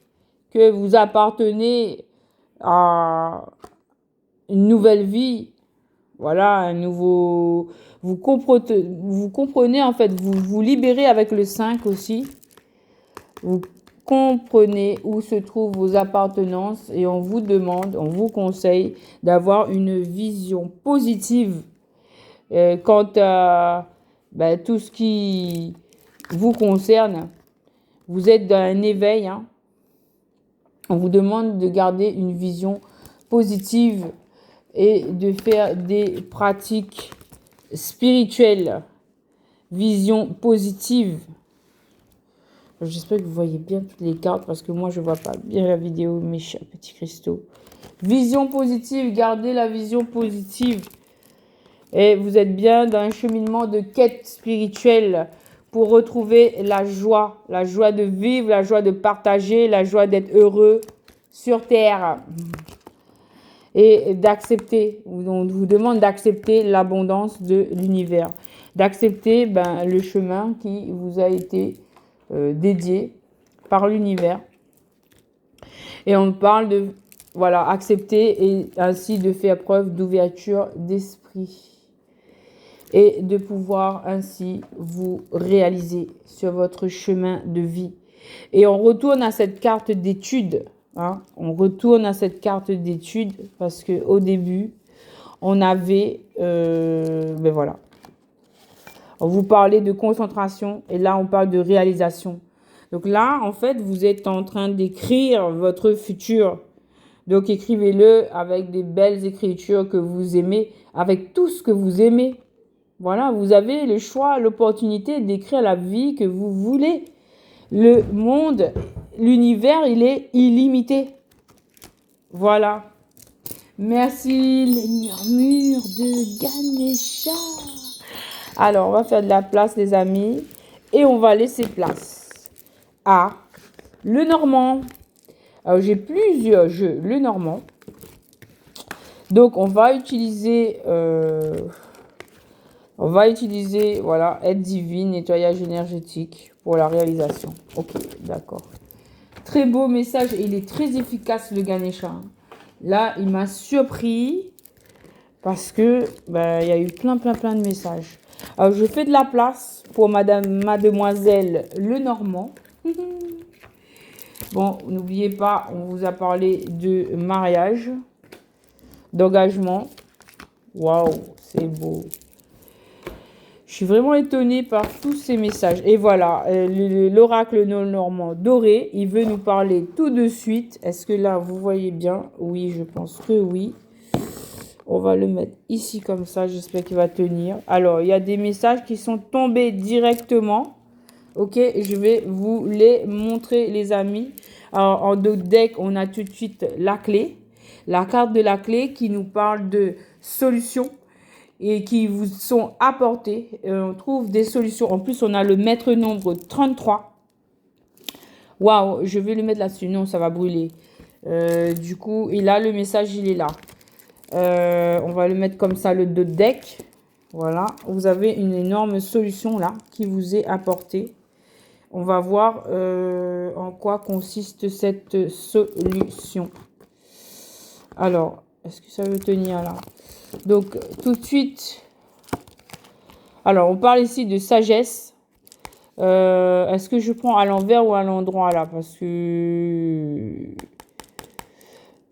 que vous appartenez à une nouvelle vie. Voilà, un nouveau... Vous comprenez en fait, vous vous libérez avec le 5 aussi. Vous comprenez où se trouvent vos appartenances et on vous demande, on vous conseille d'avoir une vision positive quant à tout ce qui vous concerne. Vous êtes dans un éveil. Hein. On vous demande de garder une vision positive et de faire des pratiques spirituelles. Vision positive. J'espère que vous voyez bien toutes les cartes parce que moi, je ne vois pas bien la vidéo, mes chers petits cristaux. Vision positive. Gardez la vision positive. Et vous êtes bien dans un cheminement de quête spirituelle pour retrouver la joie de vivre, la joie de partager, la joie d'être heureux sur Terre et d'accepter. On vous demande d'accepter l'abondance de l'univers, d'accepter le chemin qui vous a été dédié par l'univers. Et on parle de accepter et ainsi de faire preuve d'ouverture d'esprit. Et de pouvoir ainsi vous réaliser sur votre chemin de vie. Et on retourne à cette carte d'étude. Hein, on retourne à cette carte d'étude parce qu'au début, on avait... voilà. On vous parlait de concentration et là, on parle de réalisation. Donc là, en fait, vous êtes en train d'écrire votre futur. Donc, écrivez-le avec des belles écritures que vous aimez, avec tout ce que vous aimez. Voilà, vous avez le choix, l'opportunité d'écrire la vie que vous voulez. Le monde, l'univers, il est illimité. Voilà. Merci les murmures de Ganesha. Alors, on va faire de la place, les amis. Et on va laisser place à le Normand. Alors, j'ai plusieurs jeux. Le Normand. Donc, on va utiliser... voilà, aide divine, nettoyage énergétique pour la réalisation. Ok, d'accord. Très beau message et il est très efficace, le Ganesha. Là, il m'a surpris parce que il y a eu plein de messages. Alors, je fais de la place pour mademoiselle Lenormand. Bon, n'oubliez pas, on vous a parlé de mariage, d'engagement. Waouh, c'est beau. Je suis vraiment étonnée par tous ces messages. Et voilà, l'oracle normand doré, il veut nous parler tout de suite. Est-ce que là, vous voyez bien? Oui, je pense que oui. On va le mettre ici comme ça. J'espère qu'il va tenir. Alors, il y a des messages qui sont tombés directement. Ok, je vais vous les montrer, les amis. Alors, en deck, on a tout de suite la clé. La carte de la clé qui nous parle de solutions et qui vous sont apportées. On trouve des solutions. En plus, on a le maître nombre 33. Waouh, je vais le mettre là-dessus. Non, ça va brûler. Du coup, et là, le message, il est là. On va le mettre comme ça, le deck. Voilà, vous avez une énorme solution là qui vous est apportée. On va voir en quoi consiste cette solution. Alors, est-ce que ça veut tenir là? Donc, tout de suite. Alors, on parle ici de sagesse. Est-ce que je prends à l'envers ou à l'endroit là? Parce que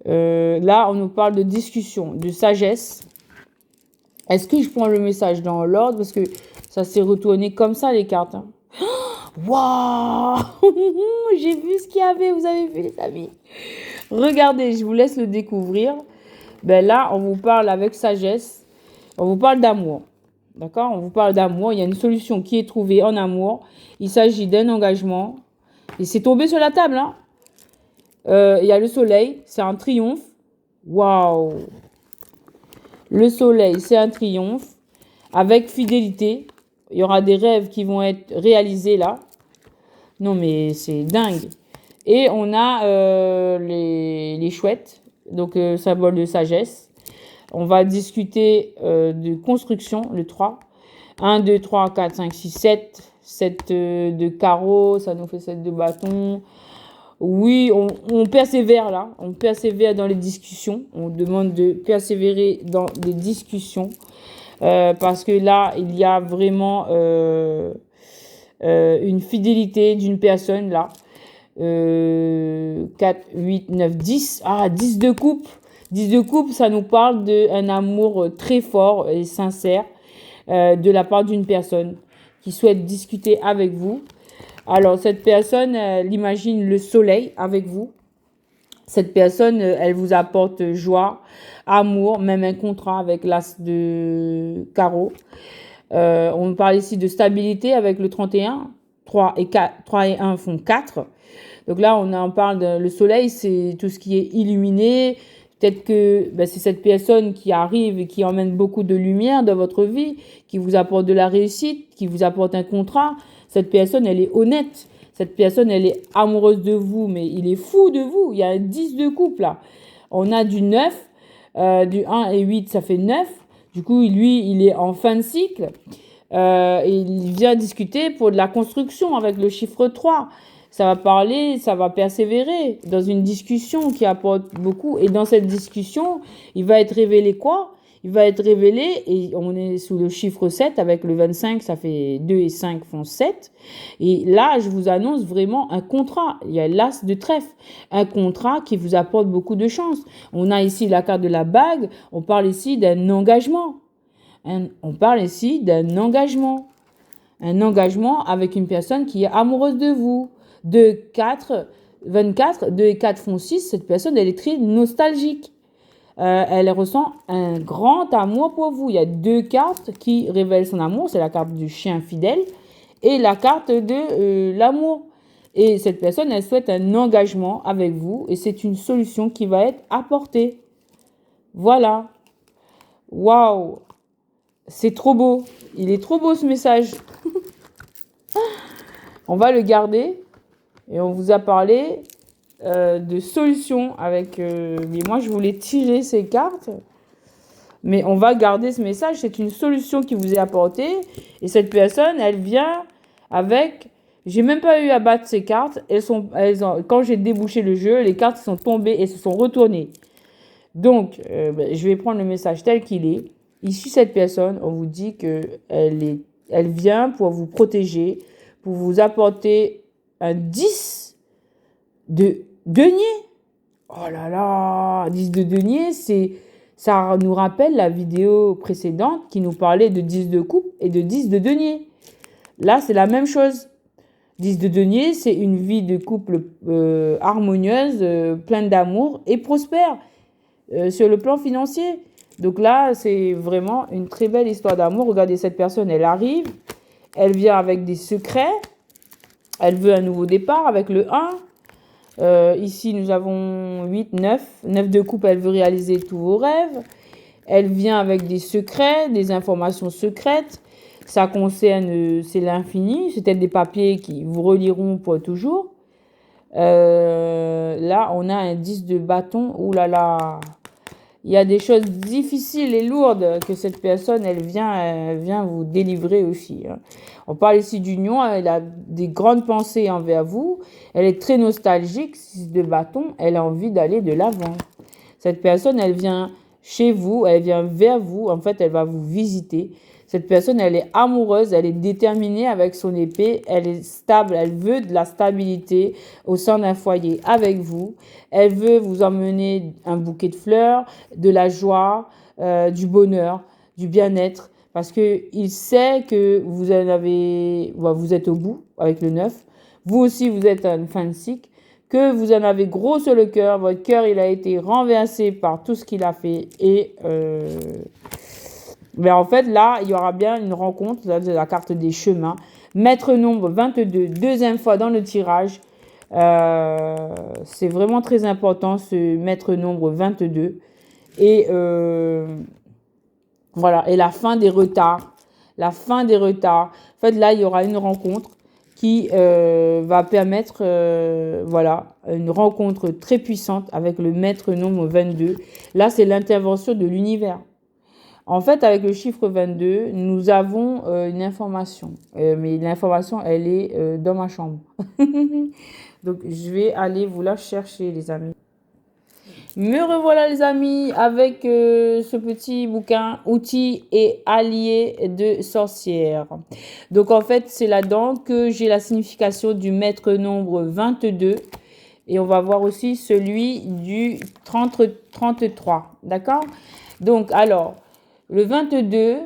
là, on nous parle de discussion, de sagesse. Est-ce que je prends le message dans l'ordre? Parce que ça s'est retourné comme ça, les cartes. Hein. Waouh! J'ai vu ce qu'il y avait, vous avez vu, les amis. Regardez, je vous laisse le découvrir. Ben là, on vous parle avec sagesse. On vous parle d'amour. D'accord? On vous parle d'amour. Il y a une solution qui est trouvée en amour. Il s'agit d'un engagement. Et c'est tombé sur la table. Hein? Il y a le soleil. C'est un triomphe. Waouh! Le soleil, c'est un triomphe. Avec fidélité. Il y aura des rêves qui vont être réalisés là. Non, mais c'est dingue. Et on a les chouettes. Donc, symbole de sagesse. On va discuter de construction, le 3. 1, 2, 3, 4, 5, 6, 7. 7 de carreaux, ça nous fait 7 de bâtons. Oui, on persévère là. On persévère dans les discussions. On demande de persévérer dans les discussions. Parce que là, il y a vraiment une fidélité d'une personne là. 4, 8, 9, 10. Ah, 10 de coupe. 10 de coupe, ça nous parle d'un amour très fort et sincère de la part d'une personne qui souhaite discuter avec vous. Alors, cette personne, elle imagine le soleil avec vous. Cette personne, elle vous apporte joie, amour, même un contrat avec l'as de carreau. On parle ici de stabilité avec le 31. 3 et 1 font 4. Donc là, on parle le soleil, c'est tout ce qui est illuminé. Peut-être que c'est cette personne qui arrive et qui emmène beaucoup de lumière dans votre vie, qui vous apporte de la réussite, qui vous apporte un contrat. Cette personne, elle est honnête. Cette personne, elle est amoureuse de vous, mais il est fou de vous. Il y a un 10 de couple là. On a du 9, du 1 et 8, ça fait 9. Du coup, lui, il est en fin de cycle. Et il vient discuter pour de la construction avec le chiffre 3. Ça va parler, ça va persévérer dans une discussion qui apporte beaucoup. Et dans cette discussion, il va être révélé quoi? Il va être révélé, et on est sous le chiffre 7, avec le 25, ça fait 2 et 5 font 7. Et là, je vous annonce vraiment un contrat. Il y a l'as de trèfle. Un contrat qui vous apporte beaucoup de chance. On a ici la carte de la bague. On parle ici d'un engagement. On parle ici d'un engagement. Un engagement avec une personne qui est amoureuse de vous. 2, 4, 24, 2 et 4 font 6. Cette personne, elle est très nostalgique. Elle ressent un grand amour pour vous. Il y a 2 cartes qui révèlent son amour. C'est la carte du chien fidèle et la carte de l'amour. Et cette personne, elle souhaite un engagement avec vous et c'est une solution qui va être apportée. Voilà. Waouh. C'est trop beau. Il est trop beau ce message. On va le garder. Et on vous a parlé de solutions avec... mais moi, je voulais tirer ces cartes. Mais on va garder ce message. C'est une solution qui vous est apportée. Et cette personne, elle vient avec... J'ai même pas eu à battre ces cartes. Quand j'ai débouché le jeu, les cartes sont tombées et se sont retournées. Donc, je vais prendre le message tel qu'il est. Ici, cette personne, on vous dit elle vient pour vous protéger, pour vous apporter un 10 de denier. Oh là là, 10 de denier, ça nous rappelle la vidéo précédente qui nous parlait de 10 de coupe et de 10 de denier. Là, c'est la même chose. 10 de denier, c'est une vie de couple harmonieuse, pleine d'amour et prospère sur le plan financier. Donc là, c'est vraiment une très belle histoire d'amour. Regardez, cette personne, elle arrive, elle vient avec des secrets, elle veut un nouveau départ avec le 1. Ici, nous avons 8, 9. 9 de coupe, elle veut réaliser tous vos rêves. Elle vient avec des secrets, des informations secrètes. Ça concerne, c'est l'infini. C'est peut-être des papiers qui vous relieront pour toujours. Là, on a un 10 de bâton. Ouh là là. Il y a des choses difficiles et lourdes que cette personne, elle vient vous délivrer aussi. On parle ici d'union, elle a des grandes pensées envers vous. Elle est très nostalgique, 6 de bâton, elle a envie d'aller de l'avant. Cette personne, elle vient chez vous, elle vient vers vous, en fait, elle va vous visiter. Cette personne, elle est amoureuse, elle est déterminée avec son épée, elle est stable, elle veut de la stabilité au sein d'un foyer avec vous. Elle veut vous emmener un bouquet de fleurs, de la joie, du bonheur, du bien-être, parce qu'il sait que vous êtes au bout avec le 9. Vous aussi, vous êtes en fin de cycle, que vous en avez gros sur le cœur. Votre cœur, il a été renversé par tout ce qu'il a fait et... Mais en fait, là, il y aura bien une rencontre, là, de la carte des chemins. Maître nombre 22, deuxième fois dans le tirage. C'est vraiment très important, ce maître nombre 22. Et voilà, et la fin des retards. La fin des retards. En fait, là, il y aura une rencontre qui va permettre, voilà, une rencontre très puissante avec le maître nombre 22. Là, c'est l'intervention de l'univers. En fait, avec le chiffre 22, nous avons une information. Mais l'information, elle est dans ma chambre. Donc, je vais aller vous la chercher, les amis. Me revoilà, les amis, avec ce petit bouquin « Outils et alliés de sorcières ». Donc, en fait, c'est là-dedans que j'ai la signification du maître nombre 22. Et on va voir aussi celui du 33. D'accord? Donc, alors... Le 22,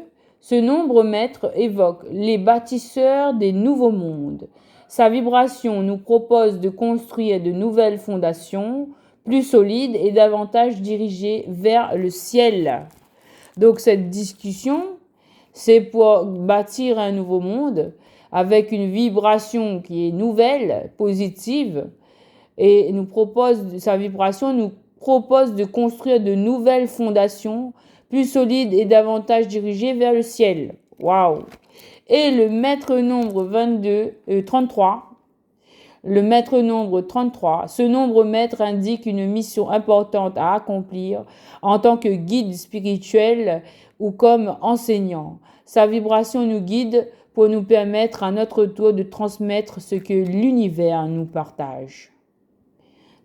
ce nombre maître évoque les bâtisseurs des nouveaux mondes. Sa vibration nous propose de construire de nouvelles fondations plus solides et davantage dirigées vers le ciel. Donc cette discussion, c'est pour bâtir un nouveau monde avec une vibration qui est nouvelle, positive, et sa vibration nous propose de construire de nouvelles fondations plus solides et davantage dirigées vers le ciel. Waouh! Et le maître nombre 33, le maître nombre 33, ce nombre maître indique une mission importante à accomplir en tant que guide spirituel ou comme enseignant. Sa vibration nous guide pour nous permettre à notre tour de transmettre ce que l'univers nous partage.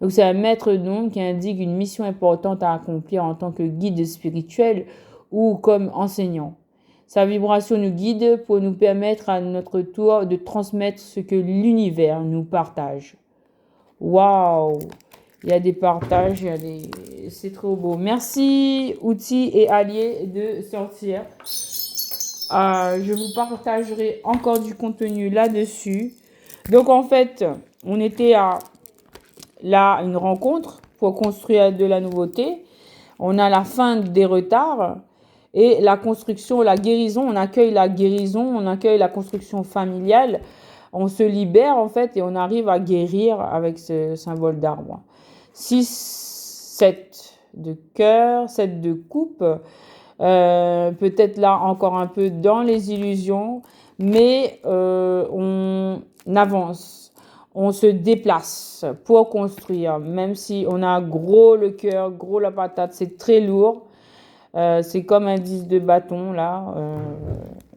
Donc, c'est un maître nom qui indique une mission importante à accomplir en tant que guide spirituel ou comme enseignant. Sa vibration nous guide pour nous permettre à notre tour de transmettre ce que l'univers nous partage. Waouh! Il y a des partages, c'est trop beau. Merci, outils et alliés de sorcières. Je vous partagerai encore du contenu là-dessus. Donc, en fait, on était à... Là, une rencontre pour construire de la nouveauté. On a la fin des retards et la construction, la guérison. On accueille la guérison, on accueille la construction familiale. On se libère en fait et on arrive à guérir avec ce symbole d'arbre. 6, 7. de cœur, 7 de coupe. Peut-être là encore un peu dans les illusions, mais on avance, on se déplace pour construire, même si on a gros le cœur, gros la patate, c'est très lourd. C'est comme un 10 de bâton là.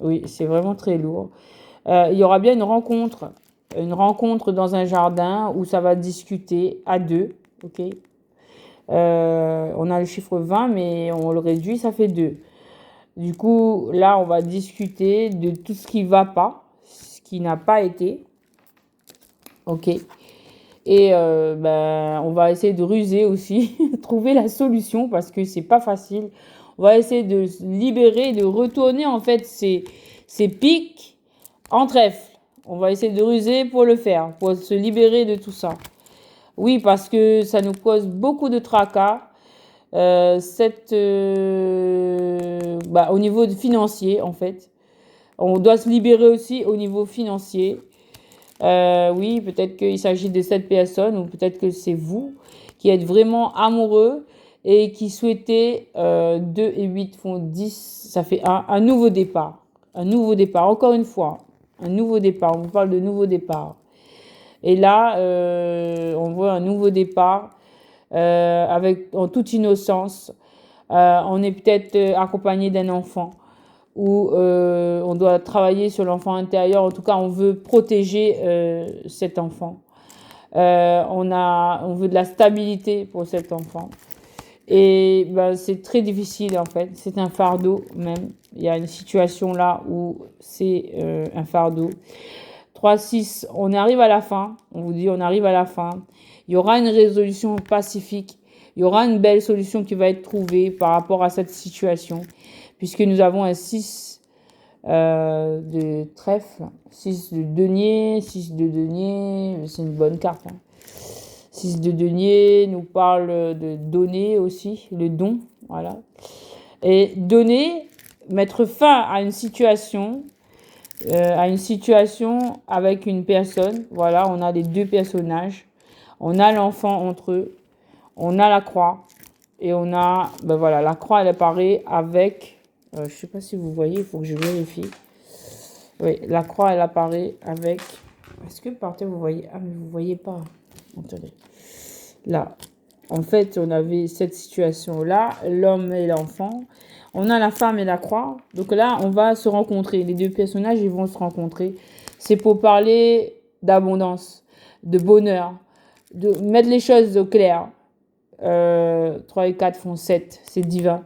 Oui, c'est vraiment très lourd. Il y aura bien une rencontre dans un jardin où ça va discuter à deux. Ok. On a le chiffre 20, mais on le réduit, ça fait 2. Du coup, là, on va discuter de tout ce qui ne va pas, ce qui n'a pas été. Ok. Et on va essayer de ruser aussi, trouver la solution parce que c'est pas facile. On va essayer de se libérer, de retourner en fait ces pics en trèfle. On va essayer de ruser pour le faire, pour se libérer de tout ça. Oui, parce que ça nous cause beaucoup de tracas. Au niveau financier, en fait. On doit se libérer aussi au niveau financier. Oui, peut-être qu'il s'agit de cette personne ou peut-être que c'est vous qui êtes vraiment amoureux et qui souhaitez 2 et 8 font 10, ça fait un nouveau départ. Un nouveau départ, encore une fois, un nouveau départ. On vous parle de nouveau départ. Et là, on voit un nouveau départ en toute innocence. On est peut-être accompagné d'un enfant où on doit travailler sur l'enfant intérieur. En tout cas, on veut protéger cet enfant. On veut de la stabilité pour cet enfant. Et c'est très difficile en fait. C'est un fardeau même. Il y a une situation là où c'est un fardeau. 3-6, on arrive à la fin. On vous dit, on arrive à la fin. Il y aura une résolution pacifique. Il y aura une belle solution qui va être trouvée par rapport à cette situation. Puisque nous avons un 6 de trèfle, 6 de denier, 6 de denier. C'est une bonne carte. 6 de denier nous parle de donner aussi, le don. Voilà. Et donner, mettre fin à une situation avec une personne. Voilà, on a les deux personnages. On a l'enfant entre eux. On a la croix. Et on a, la croix, elle apparaît avec, je ne sais pas si vous voyez, il faut que je vérifie. Oui, la croix, elle apparaît avec, est-ce que par terre vous voyez? Ah, mais vous ne voyez pas. Attendez. Là, en fait, on avait cette situation-là, l'homme et l'enfant. On a la femme et la croix. Donc là, on va se rencontrer. Les deux personnages, ils vont se rencontrer. C'est pour parler d'abondance, de bonheur, de mettre les choses au clair. 3 et 4 font 7. C'est divin.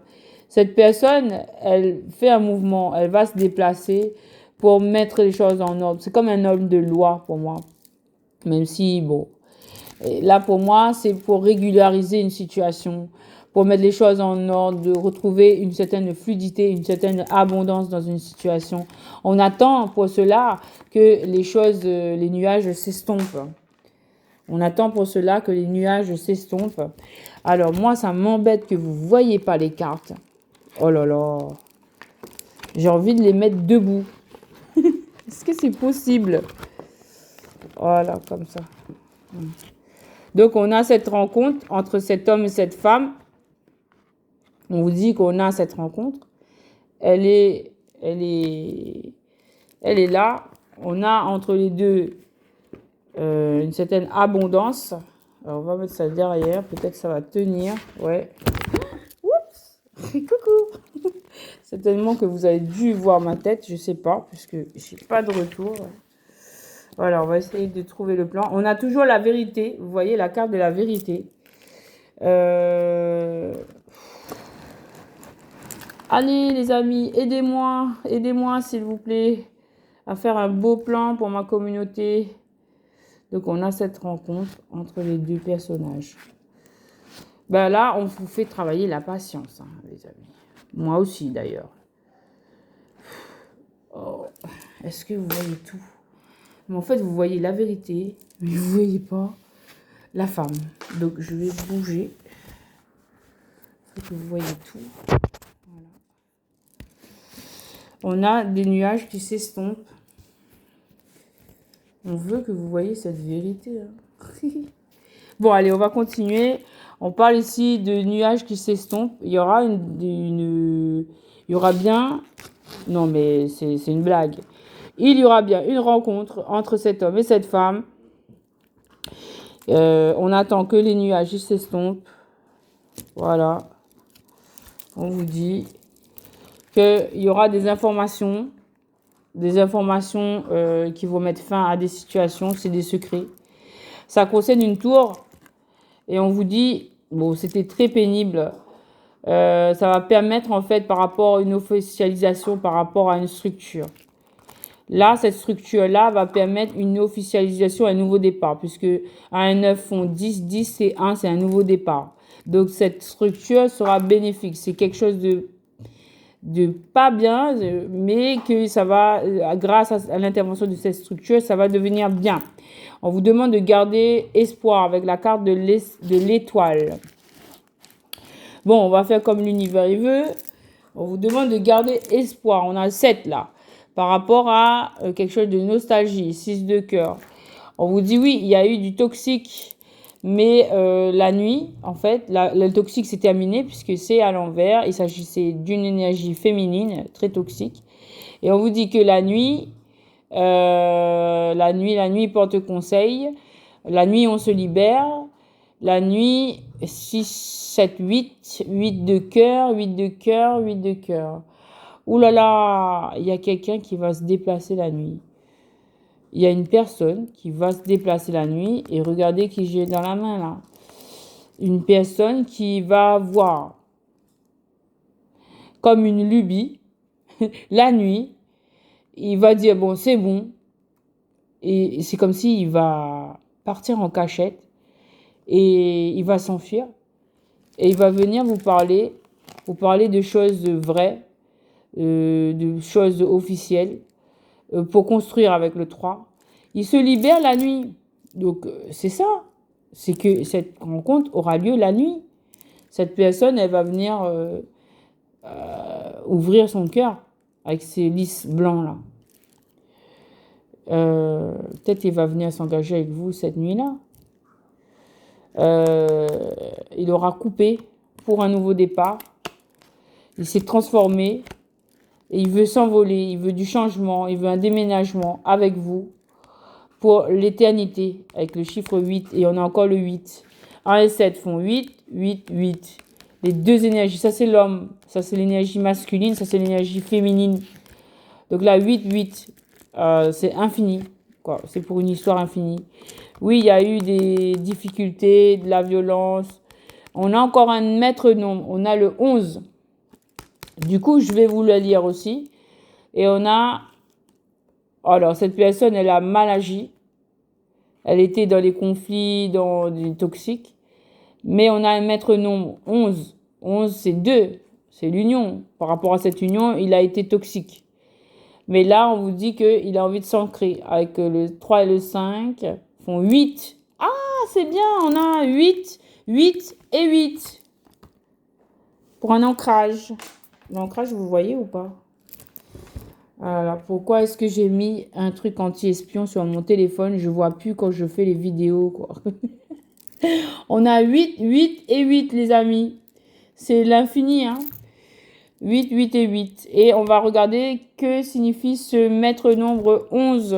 Cette personne, elle fait un mouvement. Elle va se déplacer pour mettre les choses en ordre. C'est comme un homme de loi pour moi. Même si, bon... Et là, pour moi, c'est pour régulariser une situation, pour mettre les choses en ordre, de retrouver une certaine fluidité, une certaine abondance dans une situation. On attend pour cela que les choses, les nuages s'estompent. On attend pour cela que les nuages s'estompent. Alors moi, ça m'embête que vous ne voyez pas les cartes. Oh là là. J'ai envie de les mettre debout. Est-ce que c'est possible? Voilà, comme ça. Donc, on a cette rencontre entre cet homme et cette femme. On vous dit qu'on a cette rencontre. Elle est là. On a entre les deux une certaine abondance. Alors, on va mettre ça derrière. Peut-être ça va tenir. Ouais. Oups. Coucou. Certainement que vous avez dû voir ma tête. Je ne sais pas, puisque je n'ai pas de retour. Voilà, on va essayer de trouver le plan. On a toujours la vérité. Vous voyez la carte de la vérité. Allez les amis, aidez-moi s'il vous plaît à faire un beau plan pour ma communauté. Donc on a cette rencontre entre les deux personnages. Là, on vous fait travailler la patience, hein, les amis. Moi aussi d'ailleurs. Oh, est-ce que vous voyez tout? Mais en fait, vous voyez la vérité, mais vous ne voyez pas la femme. Donc, je vais bouger. Il faut que vous voyez tout. Voilà. On a des nuages qui s'estompent. On veut que vous voyez cette vérité. Hein. Bon, allez, on va continuer. On parle ici de nuages qui s'estompent. Il y aura il y aura bien, non mais c'est une blague. Il y aura bien une rencontre entre cet homme et cette femme. On attend que les nuages s'estompent. Voilà. On vous dit qu'il y aura des informations qui vont mettre fin à des situations, c'est des secrets. Ça concerne une tour et on vous dit, bon, c'était très pénible. Ça va permettre en fait par rapport à une officialisation, par rapport à une structure. Là, cette structure-là va permettre une officialisation, un nouveau départ, puisque 1 et 9 font 10, 10 c'est 1, c'est un nouveau départ. Donc cette structure sera bénéfique. C'est quelque chose de pas bien, mais que ça va, grâce à l'intervention de cette structure, ça va devenir bien. On vous demande de garder espoir avec la carte de l'étoile. Bon, on va faire comme l'univers il veut. On vous demande de garder espoir. On a le 7 là. Par rapport à quelque chose de nostalgie, 6 de cœur. On vous dit oui, il y a eu du toxique, mais la nuit, en fait, le toxique s'est terminé puisque c'est à l'envers. Il s'agissait d'une énergie féminine très toxique. Et on vous dit que la nuit porte conseil. La nuit, on se libère. La nuit, 6, 7, 8, 8 de cœur, 8 de cœur, 8 de cœur. Ouh là là, il y a quelqu'un qui va se déplacer la nuit. Il y a une personne qui va se déplacer la nuit et regardez qui j'ai dans la main là. Une personne qui va voir comme une lubie la nuit. Il va dire bon, c'est bon. Et c'est comme s'il va partir en cachette et il va s'enfuir. Et il va venir vous parler de choses vraies, de choses officielles, pour construire avec le 3. Il se libère la nuit. Donc, c'est ça. C'est que cette rencontre aura lieu la nuit. Cette personne, elle va venir ouvrir son cœur avec ses lys blancs là. Peut-être il va venir s'engager avec vous cette nuit-là. Il aura coupé pour un nouveau départ. Il s'est transformé et il veut s'envoler, il veut du changement, il veut un déménagement avec vous pour l'éternité avec le chiffre 8 et on a encore le 8. 1 et 7 font 8, 8, 8. Les deux énergies, ça c'est l'homme, ça c'est l'énergie masculine, ça c'est l'énergie féminine. Donc là 8, 8, c'est infini, quoi. C'est pour une histoire infinie. Oui, il y a eu des difficultés, de la violence. On a encore un maître nombre, on a le 11. Du coup, je vais vous le lire aussi. Et on a... Alors, cette personne, elle a mal agi. Elle était dans les conflits, dans des toxiques. Mais on a un maître nombre, 11. 11, c'est 2. C'est l'union. Par rapport à cette union, il a été toxique. Mais là, on vous dit qu'il a envie de s'ancrer. Avec le 3 et le 5 font 8. Ah, c'est bien, on a 8, 8 et 8. Pour un ancrage. L'ancrage, vous voyez ou pas? Alors, pourquoi est-ce que j'ai mis un truc anti-espion sur mon téléphone? Je vois plus quand je fais les vidéos, quoi. On a 8, 8 et 8, les amis. C'est l'infini, hein. 8, 8 et 8. Et on va regarder que signifie ce maître nombre 11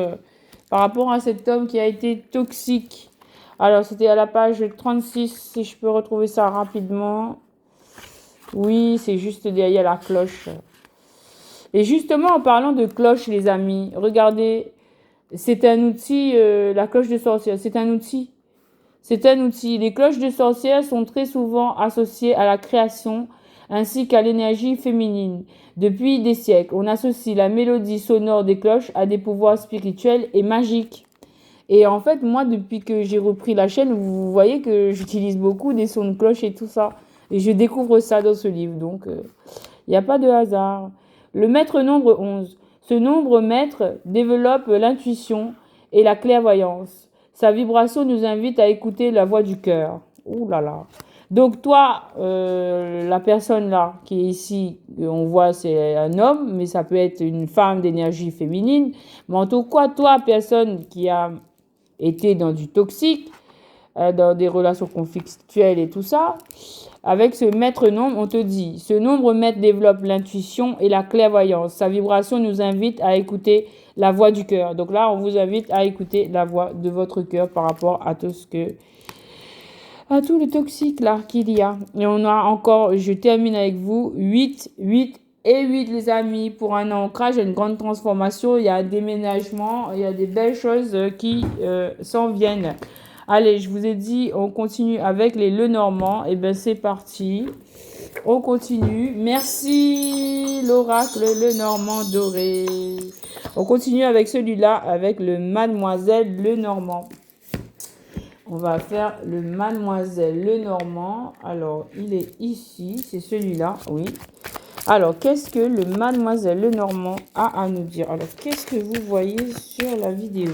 par rapport à cet homme qui a été toxique. Alors, c'était à la page 36, si je peux retrouver ça rapidement. Oui, c'est juste derrière la cloche. Et justement, en parlant de cloche, les amis, regardez, c'est un outil, la cloche de sorcière, c'est un outil. C'est un outil. Les cloches de sorcière sont très souvent associées à la création ainsi qu'à l'énergie féminine. Depuis des siècles, on associe la mélodie sonore des cloches à des pouvoirs spirituels et magiques. Et en fait, moi, depuis que j'ai repris la chaîne, vous voyez que j'utilise beaucoup des sons de cloche et tout ça. Et je découvre ça dans ce livre. Donc, il n'y a pas de hasard. Le maître nombre 11. Ce nombre maître développe l'intuition et la clairvoyance. Sa vibration nous invite à écouter la voix du cœur. Ouh là là. Donc toi, la personne là qui est ici, on voit c'est un homme, mais ça peut être une femme d'énergie féminine. Mais en tout cas, toi, personne qui a été dans du toxique, dans des relations conflictuelles et tout ça. Avec ce maître nombre, on te dit, ce nombre maître développe l'intuition et la clairvoyance. Sa vibration nous invite à écouter la voix du cœur. Donc là, on vous invite à écouter la voix de votre cœur par rapport à tout le toxique là qu'il y a. Et on a encore, je termine avec vous, 8 et 8 les amis, pour un ancrage, il y a une grande transformation, il y a un déménagement, il y a des belles choses qui s'en viennent. Allez, je vous ai dit, on continue avec les Lenormand. Et bien, c'est parti. On continue. Merci, l'oracle Lenormand doré. On continue avec celui-là, avec le Mademoiselle Lenormand. On va faire le Mademoiselle Lenormand. Alors, il est ici. C'est celui-là, oui. Alors, qu'est-ce que le Mademoiselle Lenormand a à nous dire? Alors, qu'est-ce que vous voyez sur la vidéo?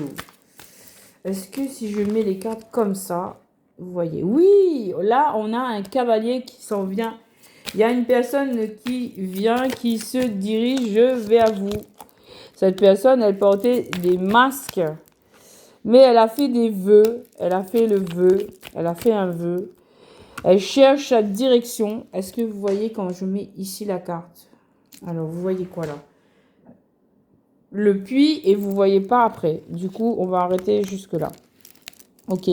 Est-ce que si je mets les cartes comme ça, vous voyez? Oui, là, on a un cavalier qui s'en vient. Il y a une personne qui vient, qui se dirige vers vous. Cette personne, elle portait des masques. Mais elle a fait des vœux. Elle a fait le vœu. Elle a fait un vœu. Elle cherche sa direction. Est-ce que vous voyez quand je mets ici la carte? Alors, vous voyez quoi là? Le puits et vous voyez pas après. Du coup, on va arrêter jusque là. Ok.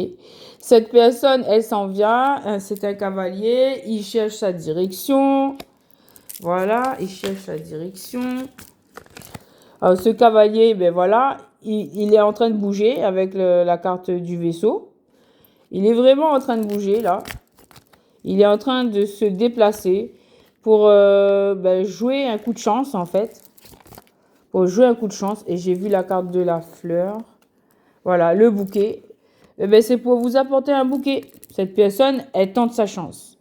Cette personne, elle s'en vient. C'est un cavalier. Il cherche sa direction. Voilà, il cherche sa direction. Alors, ce cavalier, ben voilà, il est en train de bouger avec la carte du vaisseau. Il est vraiment en train de bouger là. Il est en train de se déplacer pour jouer un coup de chance en fait. Pour jouer un coup de chance. Et j'ai vu la carte de la fleur. Voilà, le bouquet. C'est pour vous apporter un bouquet. Cette personne, elle tente sa chance.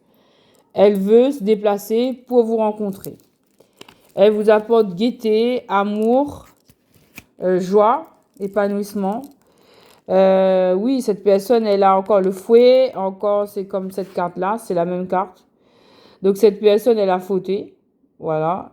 Elle veut se déplacer pour vous rencontrer. Elle vous apporte gaieté, amour, joie, épanouissement. Oui, cette personne, elle a encore le fouet. Encore, c'est comme cette carte-là. C'est la même carte. Donc, cette personne, elle a fauté. Voilà.